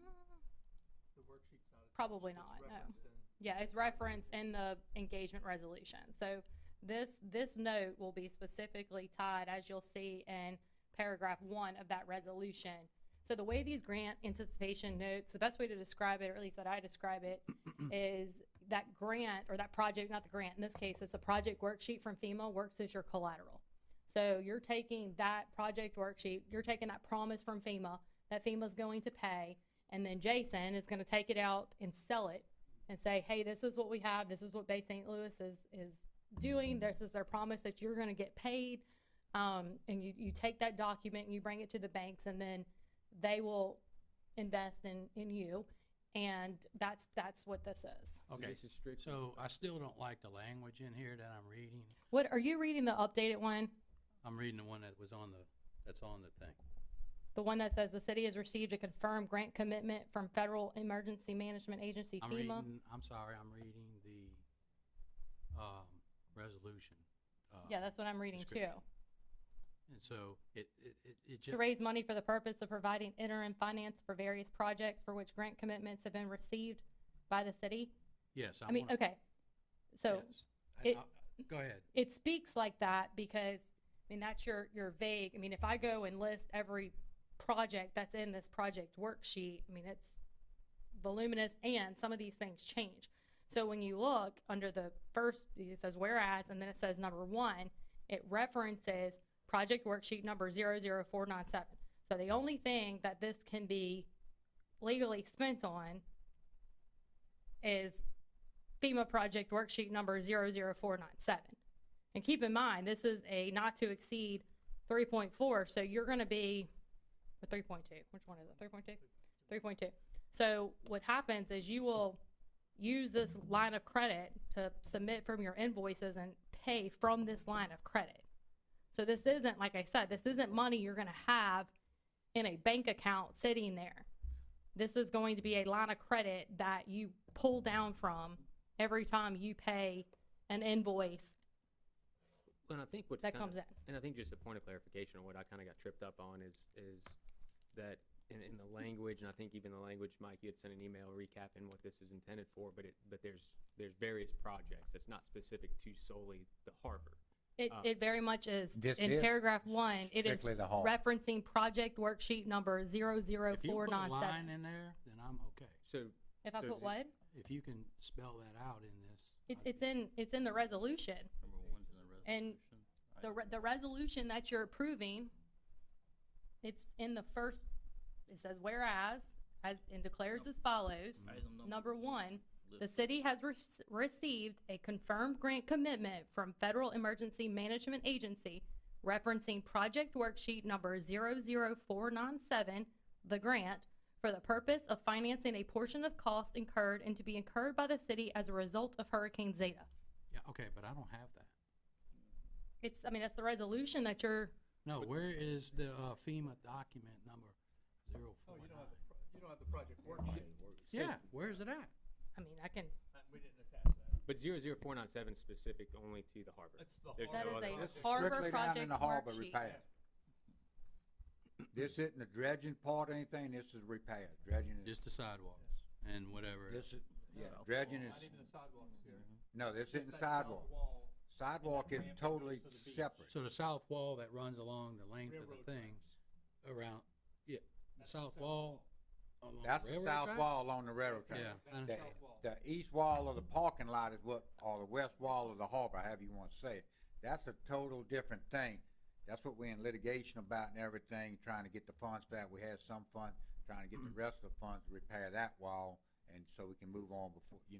worksheet's not attached. Probably It's not, no. referenced in- Yeah, it's referenced in the engagement resolution. So this note will be specifically tied, as you'll see in paragraph 1 of that resolution. So the way these grant anticipation notes, the best way to describe it, or at least that I describe it, is that grant, or that project, not the grant, in this case, it's a project worksheet from FEMA, works as your collateral. So you're taking that project worksheet, you're taking that promise from FEMA that FEMA's going to pay, and then Jason is gonna take it out and sell it and say, hey, this is what we have, this is what Bay St. Louis is doing, this is their promise that you're gonna get paid, and you take that document and you bring it to the banks, and then they will invest in you, and that's what this is. Okay, this is strictly. so I still don't like the language in here that I'm reading. What, are you reading the updated one? I'm reading the one that's on the thing. The one that says the city has received a confirmed grant commitment from Federal Emergency Management Agency, FEMA? I'm reading the resolution. Yeah, that's what I'm reading too. description. And so it just. To raise money for the purpose of providing interim finance for various projects for which grant commitments have been received by the city? Yes. I mean, okay, so yes. it, go ahead. it speaks like that because, I mean, that's your vague. I mean, if I go and list every project that's in this project worksheet, I mean, it's voluminous, and some of these things change. So when you look under the first, it says whereas, and then it says number 1, it references project worksheet number 00497. So the only thing that this can be legally spent on is FEMA project worksheet number 00497. And keep in mind, this is a not to exceed 3.4, so you're gonna be, or 3.2, which one is it, 3.2? 3.2. So what happens is you will use this line of credit to submit from your invoices and pay from this line of credit. So this isn't, like I said, this isn't money you're gonna have in a bank account sitting there. This is going to be a line of credit that you pull down from every time you pay an invoice And I think what's that kinda- comes in. And I think just a point of clarification on what I kind of got tripped up on is that in the language, and I think even the language, Mike, you had sent an email recapping what this is intended for, but there's various projects. It's not specific to solely the harbor. It very much is. This In is paragraph 1, it is strictly the harbor. referencing project worksheet number If you put a line 00497. in there, then I'm okay. So If I so put is it- what? If you can spell that out in this. It's in the resolution. Number one's in the resolution. And the resolution that you're approving, it's in the first, it says whereas, and declares as follows. Item Number 1, the list. city has received a confirmed grant commitment from Federal Emergency Management Agency referencing project worksheet number 00497, the grant, for the purpose of financing a portion of costs incurred and to be incurred by the city as a result of Hurricane Zeta. Yeah, okay, but I don't have that. That's the resolution that you're, No, where is the FEMA document number 049? Oh, you don't have the project worksheet. Yeah, where is it at? I can, We didn't attach that. But 00497 specific only to the harbor. It's the There's that no is other a harbor. harbor Strictly down in project the harbor worksheet. repair. This isn't the dredging part or anything, this is repair. Dredging is, Just the sidewalks and whatever. this is, yeah, dredging Not is, even the sidewalks here. no, this Just isn't that south sidewalk. wall. Sidewalk is ramp that totally goes to the beach. separate. So the south wall that runs along the length of Railroad the thing tracks. around, yeah, the That's south the wall. along That's the railroad south track? wall along the railroad track. Yeah, That's the south wall. The east wall of the parking lot is what, or the west wall of the harbor, however you wanna say it. That's a total different thing. That's what we're in litigation about and everything, trying to get the funds for that. We had some fund, trying to get the rest of the funds to repair that wall, and so we can move on before, and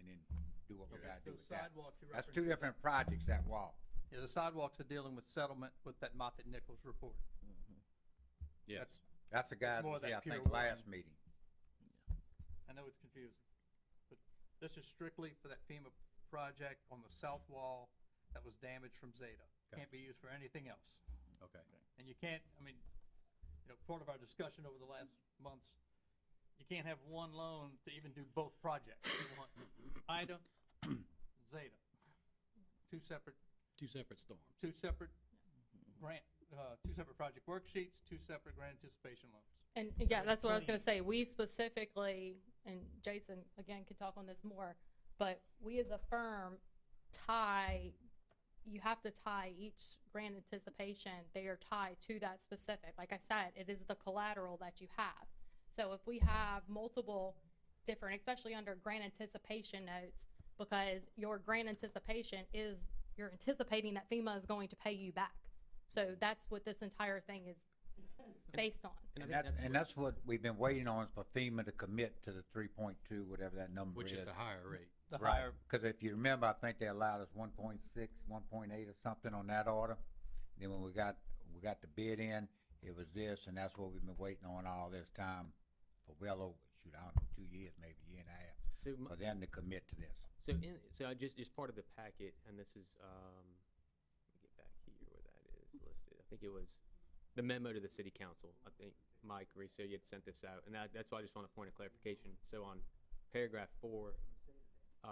then do what we gotta do Those with that. sidewalks you That's referenced two is- different projects, that wall. Yeah, the sidewalks are dealing with settlement with that Moffitt Nichols report. Yeah. That's the guy, more that was here, I that pure think, last line. meeting. I know it's confusing, but this is strictly for that FEMA project on the south wall that was damaged from Zeta. Can't be used for anything else. Okay. And you can't, part of our discussion over the last months, you can't have one loan to even do both projects. You want Ida, Zeta. Two separate storms. two separate project worksheets, two separate grant anticipation loans. And yeah, it's that's what I was clean. gonna say. We specifically, and Jason, again, could talk on this more, but we as a firm you have to tie each grant anticipation, they are tied to that specific. Like I said, it is the collateral that you have. So if we have multiple different, especially under grant anticipation notes, because your grant anticipation is, you're anticipating that FEMA is going to pay you back. So that's what this entire thing is based on. And that's what we've been waiting on, is for FEMA to commit to the 3.2, whatever that number is. Which is the higher rate. The Right, higher, because if you remember, I think they allowed us 1.6, 1.8 or something on that order. Then when we got the bid in, it was this, and that's what we've been waiting on all this time for well over, I don't know, 2 years, maybe a year and a half, So for them to commit to this. So I just part of the packet, and this is let me get back here where that is listed. I think it was the memo to the city council. I think Mike Riso, you had sent this out, and that's why I just want a point of clarification. So on paragraph 4,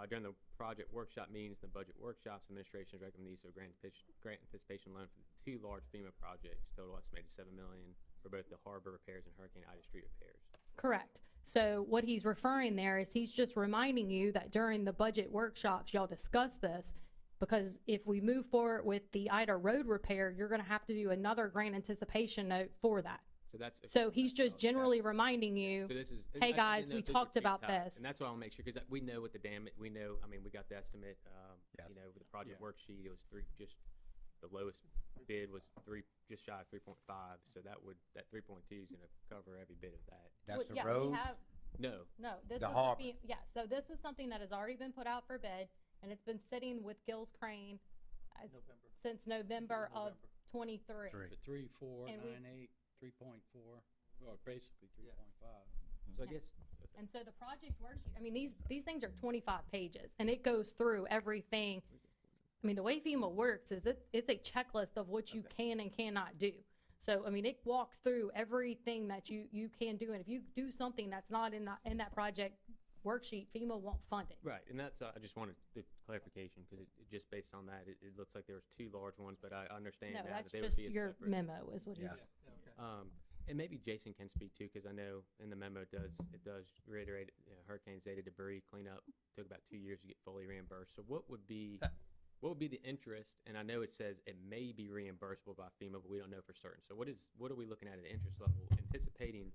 during the project workshop meetings, the budget workshops, administration is recommending the use of grant anticipation loan for the 2 large FEMA projects, total estimated $7 million for both the harbor repairs and Hurricane Ida street repairs. Correct. So what he's referring there is he's just reminding you that during the budget workshops, y'all discuss this, because if we move forward with the Ida road repair, you're gonna have to do another grant anticipation note for that. So he's just generally reminding you, So this is, hey I guys, didn't know we if those talked were about tied, this. and that's why I'll make sure, because we know what the damage, we know, we got the estimate, with the project worksheet, it was the lowest bid was just shy of 3.5, so that 3.2 is gonna cover every bit of that. That's the Yeah, we road? have- No, No, this The is harbor. so this is something that has already been put out for bid, and it's been sitting with Gills Crane November. since November of 23. The 3, 4, And we- 9, 8, 3.4, or basically 3.5. So I Yeah. guess, And so the project worksheet, I mean, these things are 25 pages, and it goes through everything. I mean, the way FEMA works is it's a checklist of what you can and cannot do. So, I mean, it walks through everything that you can do, and if you do something that's not in that project worksheet, FEMA won't fund it. right, and that's, I just wanted the clarification, because just based on that, it looks like there was 2 large ones, but I understand No, now that that's they would just be a your separate. memo is what it Yeah. is. And maybe Jason can speak too, because I know in the memo it does reiterate, Hurricane Zeta debris cleanup took about 2 years to get fully reimbursed. So what would be the interest? And I know it says it may be reimbursable by FEMA, but we don't know for certain. So what are we looking at interest level, anticipating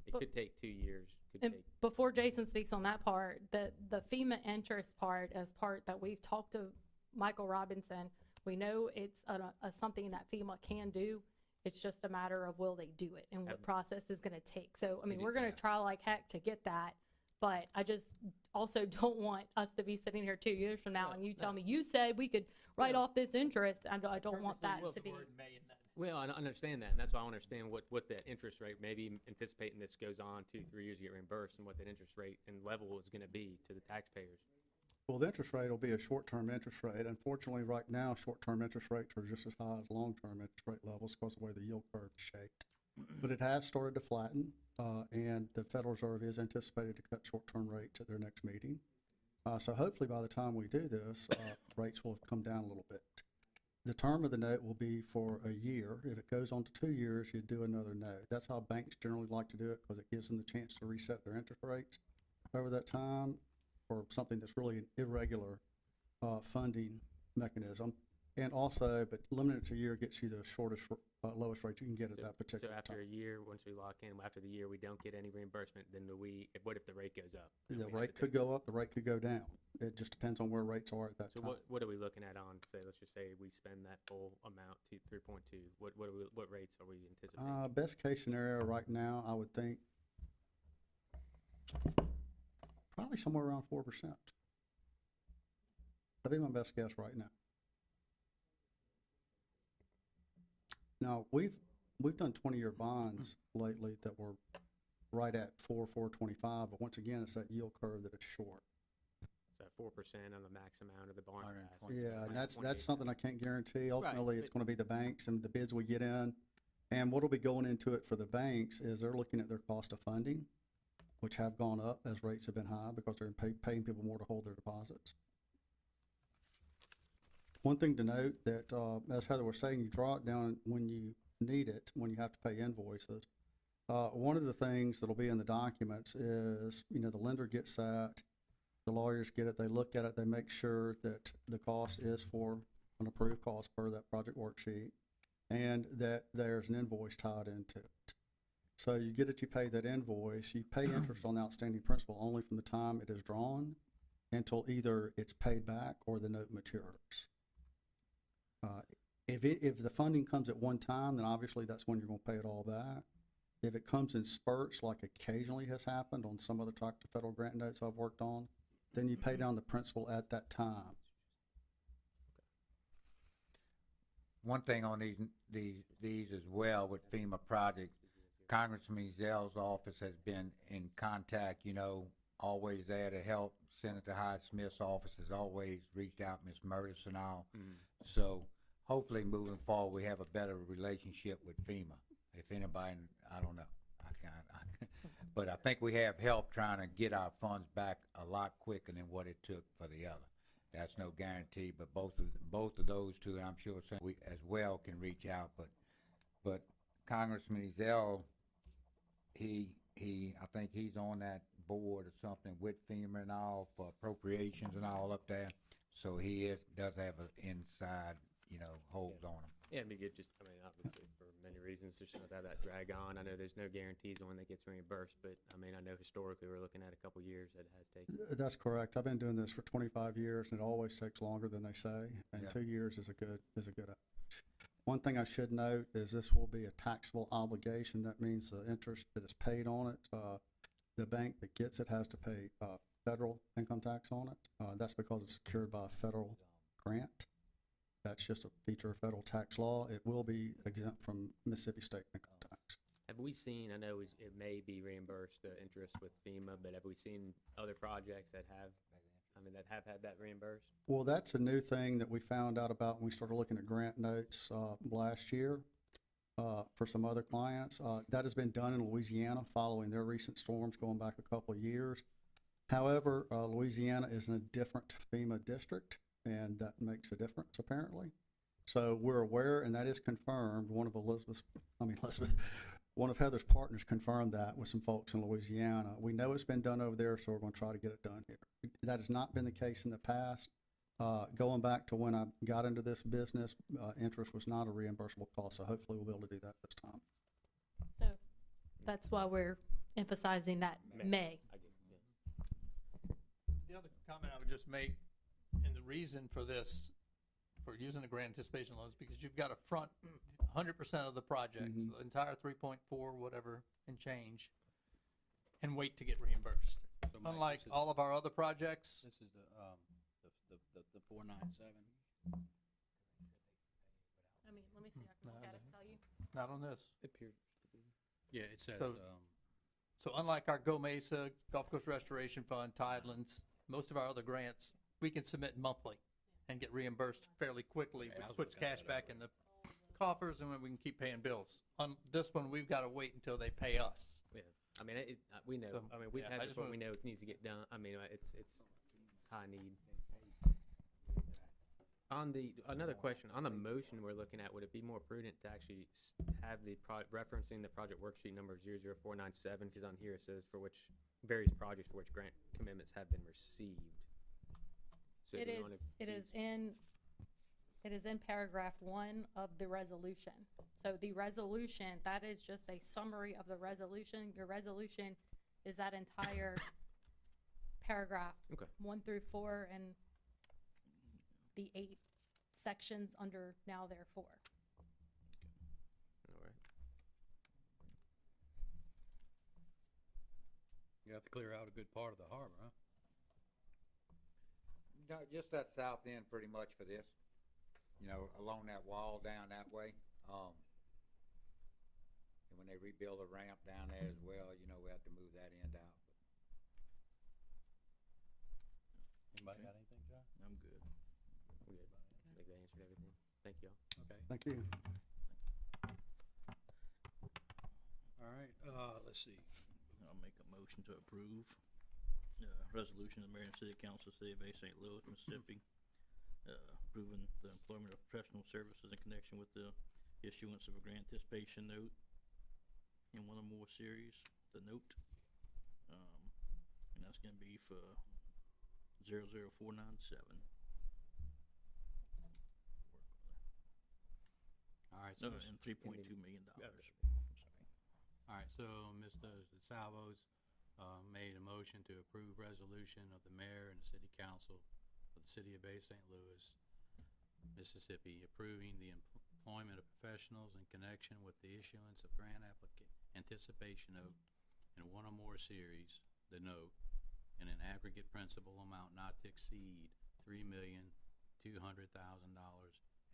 it But- could take 2 years, could And take, before Jason speaks on that part, the FEMA interest part is part that we've talked to Michael Robinson. We know it's something that FEMA can do. It's just a matter of will they do it and what Have- process is gonna take. So, I mean, It- we're gonna yeah. try like heck to get that, but I just also don't want us to be sitting here 2 years from now No, and you tell no. me, you said we could write Yeah. off this interest, and I don't want Purposely that wrote to the be. word may in that. well, I understand that, and that's why I want to understand what that interest rate, maybe anticipating this goes on 2-3 years to get reimbursed, and what that interest rate and level is gonna be to the taxpayers. Well, the interest rate will be a short-term interest rate. Unfortunately, right now, short-term interest rates are just as high as long-term interest rate levels because of the way the yield curve is shaped. But it has started to flatten, and the Federal Reserve is anticipated to cut short-term rates at their next meeting. So hopefully by the time we do this, rates will have come down a little bit. The term of the note will be for a year. If it goes on to 2 years, you do another note. That's how banks generally like to do it because it gives them the chance to reset their interest rates over that time, or something that's really an irregular funding mechanism. And also, but limited to a year gets you the shortest, lowest rate you can get at that So particular after a time. year, once we lock in, after the year, we don't get any reimbursement, then what if the rate goes up? Then The we have rate to could take- go up, the rate could go down. It just depends on where rates are at that So time. what are we looking at on, say, let's just say we spend that full amount to 3.2, what rates are we anticipating? Best case scenario right now, I would think probably somewhere around 4%. That'd be my best guess right now. Now, we've done 20-year bonds lately that were right at 4.25, but once again, it's that yield curve that is short. So 4% on the max amount of the bond price. Yeah, and that's 128. something I can't guarantee. Ultimately, it's but- gonna be the banks and the bids we get in. And what'll be going into it for the banks is they're looking at their cost of funding, which have gone up as rates have been high because they're paying people more to hold their deposits. One thing to note that, as Heather was saying, you draw it down when you need it, when you have to pay invoices. One of the things that'll be in the documents is, the lender gets that, the lawyers get it, they look at it, they make sure that the cost is for an approved cost per that project worksheet, and that there's an invoice tied into it. So you get it, you pay that invoice, you pay interest on the outstanding principal only from the time it is drawn until either it's paid back or the note matures. If the funding comes at one time, then obviously that's when you're gonna pay it all back. If it comes in spurts, like occasionally has happened on some other type of federal grant notes I've worked on, then you pay down the principal at that time. One thing on these as well with FEMA projects, Congressman Ezell's office has been in contact, always there to help. Senator Hyde Smith's office has always reached out, Ms. Murtis and all. So hopefully moving forward, we have a better relationship with FEMA. If anybody, I don't know, but I think we have help trying to get our funds back a lot quicker than what it took for the other. That's no guarantee, but both of those two, and I'm sure we as well can reach out. But Congressman Ezell, I think he's on that board or something with FEMA and all for appropriations and all up there. So he does have an inside, holds on him. Yeah, it'd be good obviously, for many reasons, just not to have that drag on. I know there's no guarantees on when that gets reimbursed, but, I know historically, we're looking at a couple years that it has taken. That's correct. I've been doing this for 25 years, and it always takes longer than they say, and Yeah. 2 years is a good average. One thing I should note is this will be a taxable obligation. That means the interest that is paid on it, the bank that gets it has to pay federal income tax on it. That's because it's secured by a federal grant. That's just a feature of federal tax law. It will be exempt from Mississippi state income tax. Have we seen, I know it may be reimbursed, the interest with FEMA, but have we seen other projects that have, that have had that reimbursed? Well, that's a new thing that we found out about when we started looking at grant notes last year for some other clients. That has been done in Louisiana following their recent storms going back a couple of years. However, Louisiana is in a different FEMA district, and that makes a difference apparently. So we're aware, and that is confirmed. One of Heather's partners confirmed that with some folks in Louisiana. We know it's been done over there, so we're going to try to get it done here. That has not been the case in the past. Going back to when I got into this business, interest was not a reimbursable cost, so hopefully we'll be able to do that this time. So that's why we're emphasizing that may. The other comment I would just make, and the reason for this, for using the grant anticipation loans, because you've got to front 100% of the project, Mhm. so the entire 3.4 whatever and change, and wait to get reimbursed. So, Mike, Unlike this is- all of our other projects, This is the 497. Let me see, I can look at it and tell you. not on this. It appears to be. Yeah, it says, So- So unlike our Go Mesa, Gulf Coast Restoration Fund, Tidelands, most of our other grants, we can submit monthly and get reimbursed fairly quickly, Okay, I which was puts looking at cash it back in the coffers, and then we can keep paying bills. On this one, we've got to wait until they pay us. Yeah, I mean, we know, So, I mean, we've yeah, had I this just one, wanna- we know it needs to get done. I mean, it's high need. On the, another question, on the motion we're looking at, would it be more prudent to actually have the referencing the project worksheet number 00497, because on here it says for which, various projects for which grant commitments have been received. So It do we is, wanna it is in paragraph 1 of the resolution. So the resolution, that is just a summary of the resolution. Your resolution is that entire paragraph, Okay. 1 through 4, and the 8 sections under now therefore. All right. You have to clear out a good part of the harbor, huh? No, just that south end pretty much for this, along that wall down that way. And when they rebuild a ramp down there as well, we have to move that end out. Anybody got anything, John? I'm good. I'm good. I think they answered everything. Thank y'all. Okay. Thank you. All right, let's see. I'll make a motion to approve, resolution of the Marion City Council, City of Bay St. Louis, Mississippi, approving the employment of professional services in connection with the issuance of a grant anticipation note in one or more series, the note. And that's gonna be for 00497. All right, No, so, and $3.2 million. all right, so Mr. DeSalvo's, made a motion to approve resolution of the mayor and the city council of the city of Bay St. Louis, Mississippi, approving the employment of professionals in connection with the issuance of grant anticipation note in one or more series, the note, in an aggregate principal amount not to exceed $3,200,000,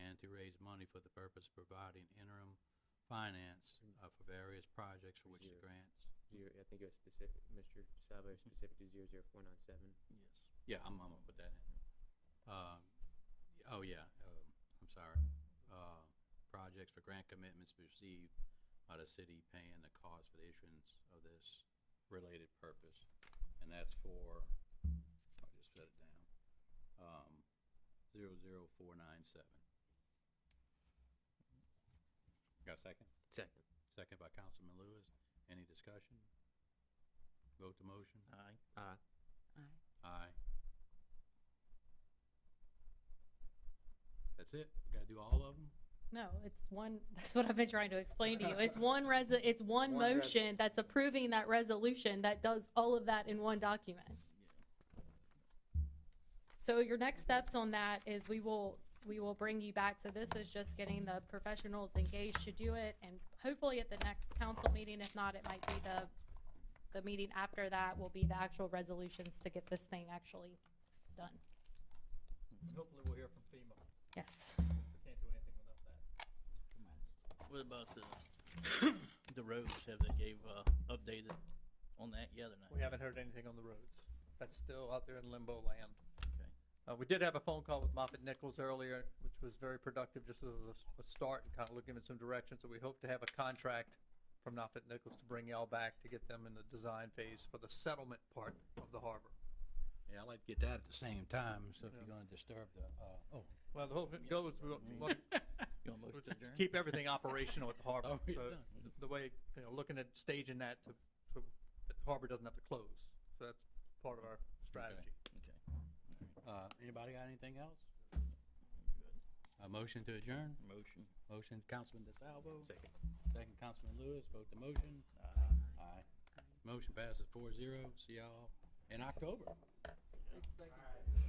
and to raise money for the purpose of providing interim finance for various projects for which the grants. I think it was specific, Mr. Salvo, specific to 00497. Yes. Yeah, I'm gonna put that in. I'm sorry. Projects for grant commitments received by the city paying the cost for the issuance of this related purpose. And that's for, I just set it down, 00497. Got a second? Second. Second by Councilman Lewis. Any discussion? Vote the motion? Aye. Aye. Aye. That's it? We gotta do all of them? No, it's one, that's what I've been trying to explain to you. It's one it's one One motion that's approving that resolution that does all of that in one document. So your next steps on that is we will bring you back. So this is just getting the professionals engaged to do it, and hopefully at the next council meeting, if not, it might be the meeting after that will be the actual resolutions to get this thing actually done. Hopefully we'll hear from FEMA. Yes. What about the roads? Have they gave, updated on that yet or not? We haven't heard anything on the roads. That's still out there in limbo land. Okay. We did have a phone call with Moffett Nichols earlier, which was very productive, just as a start and kind of looking in some direction. So we hope to have a contract from Moffett Nichols to bring y'all back to get them in the design phase for the settlement part of the harbor. Yeah, I'd like to get that at the same time, so if you're gonna disturb the, Well, the whole thing goes, we want You want motion to to adjourn? keep everything operational at the harbor. Oh, yeah, So done. the way, looking at staging that so that the harbor doesn't have to close. So that's part of our strategy. Okay. Anybody got anything else? A motion to adjourn? Motion. Motion, Councilman DeSalvo. Second. Second, Councilman Lewis, vote the motion. Aye. Motion passes 4-0. See y'all in October. Thank you.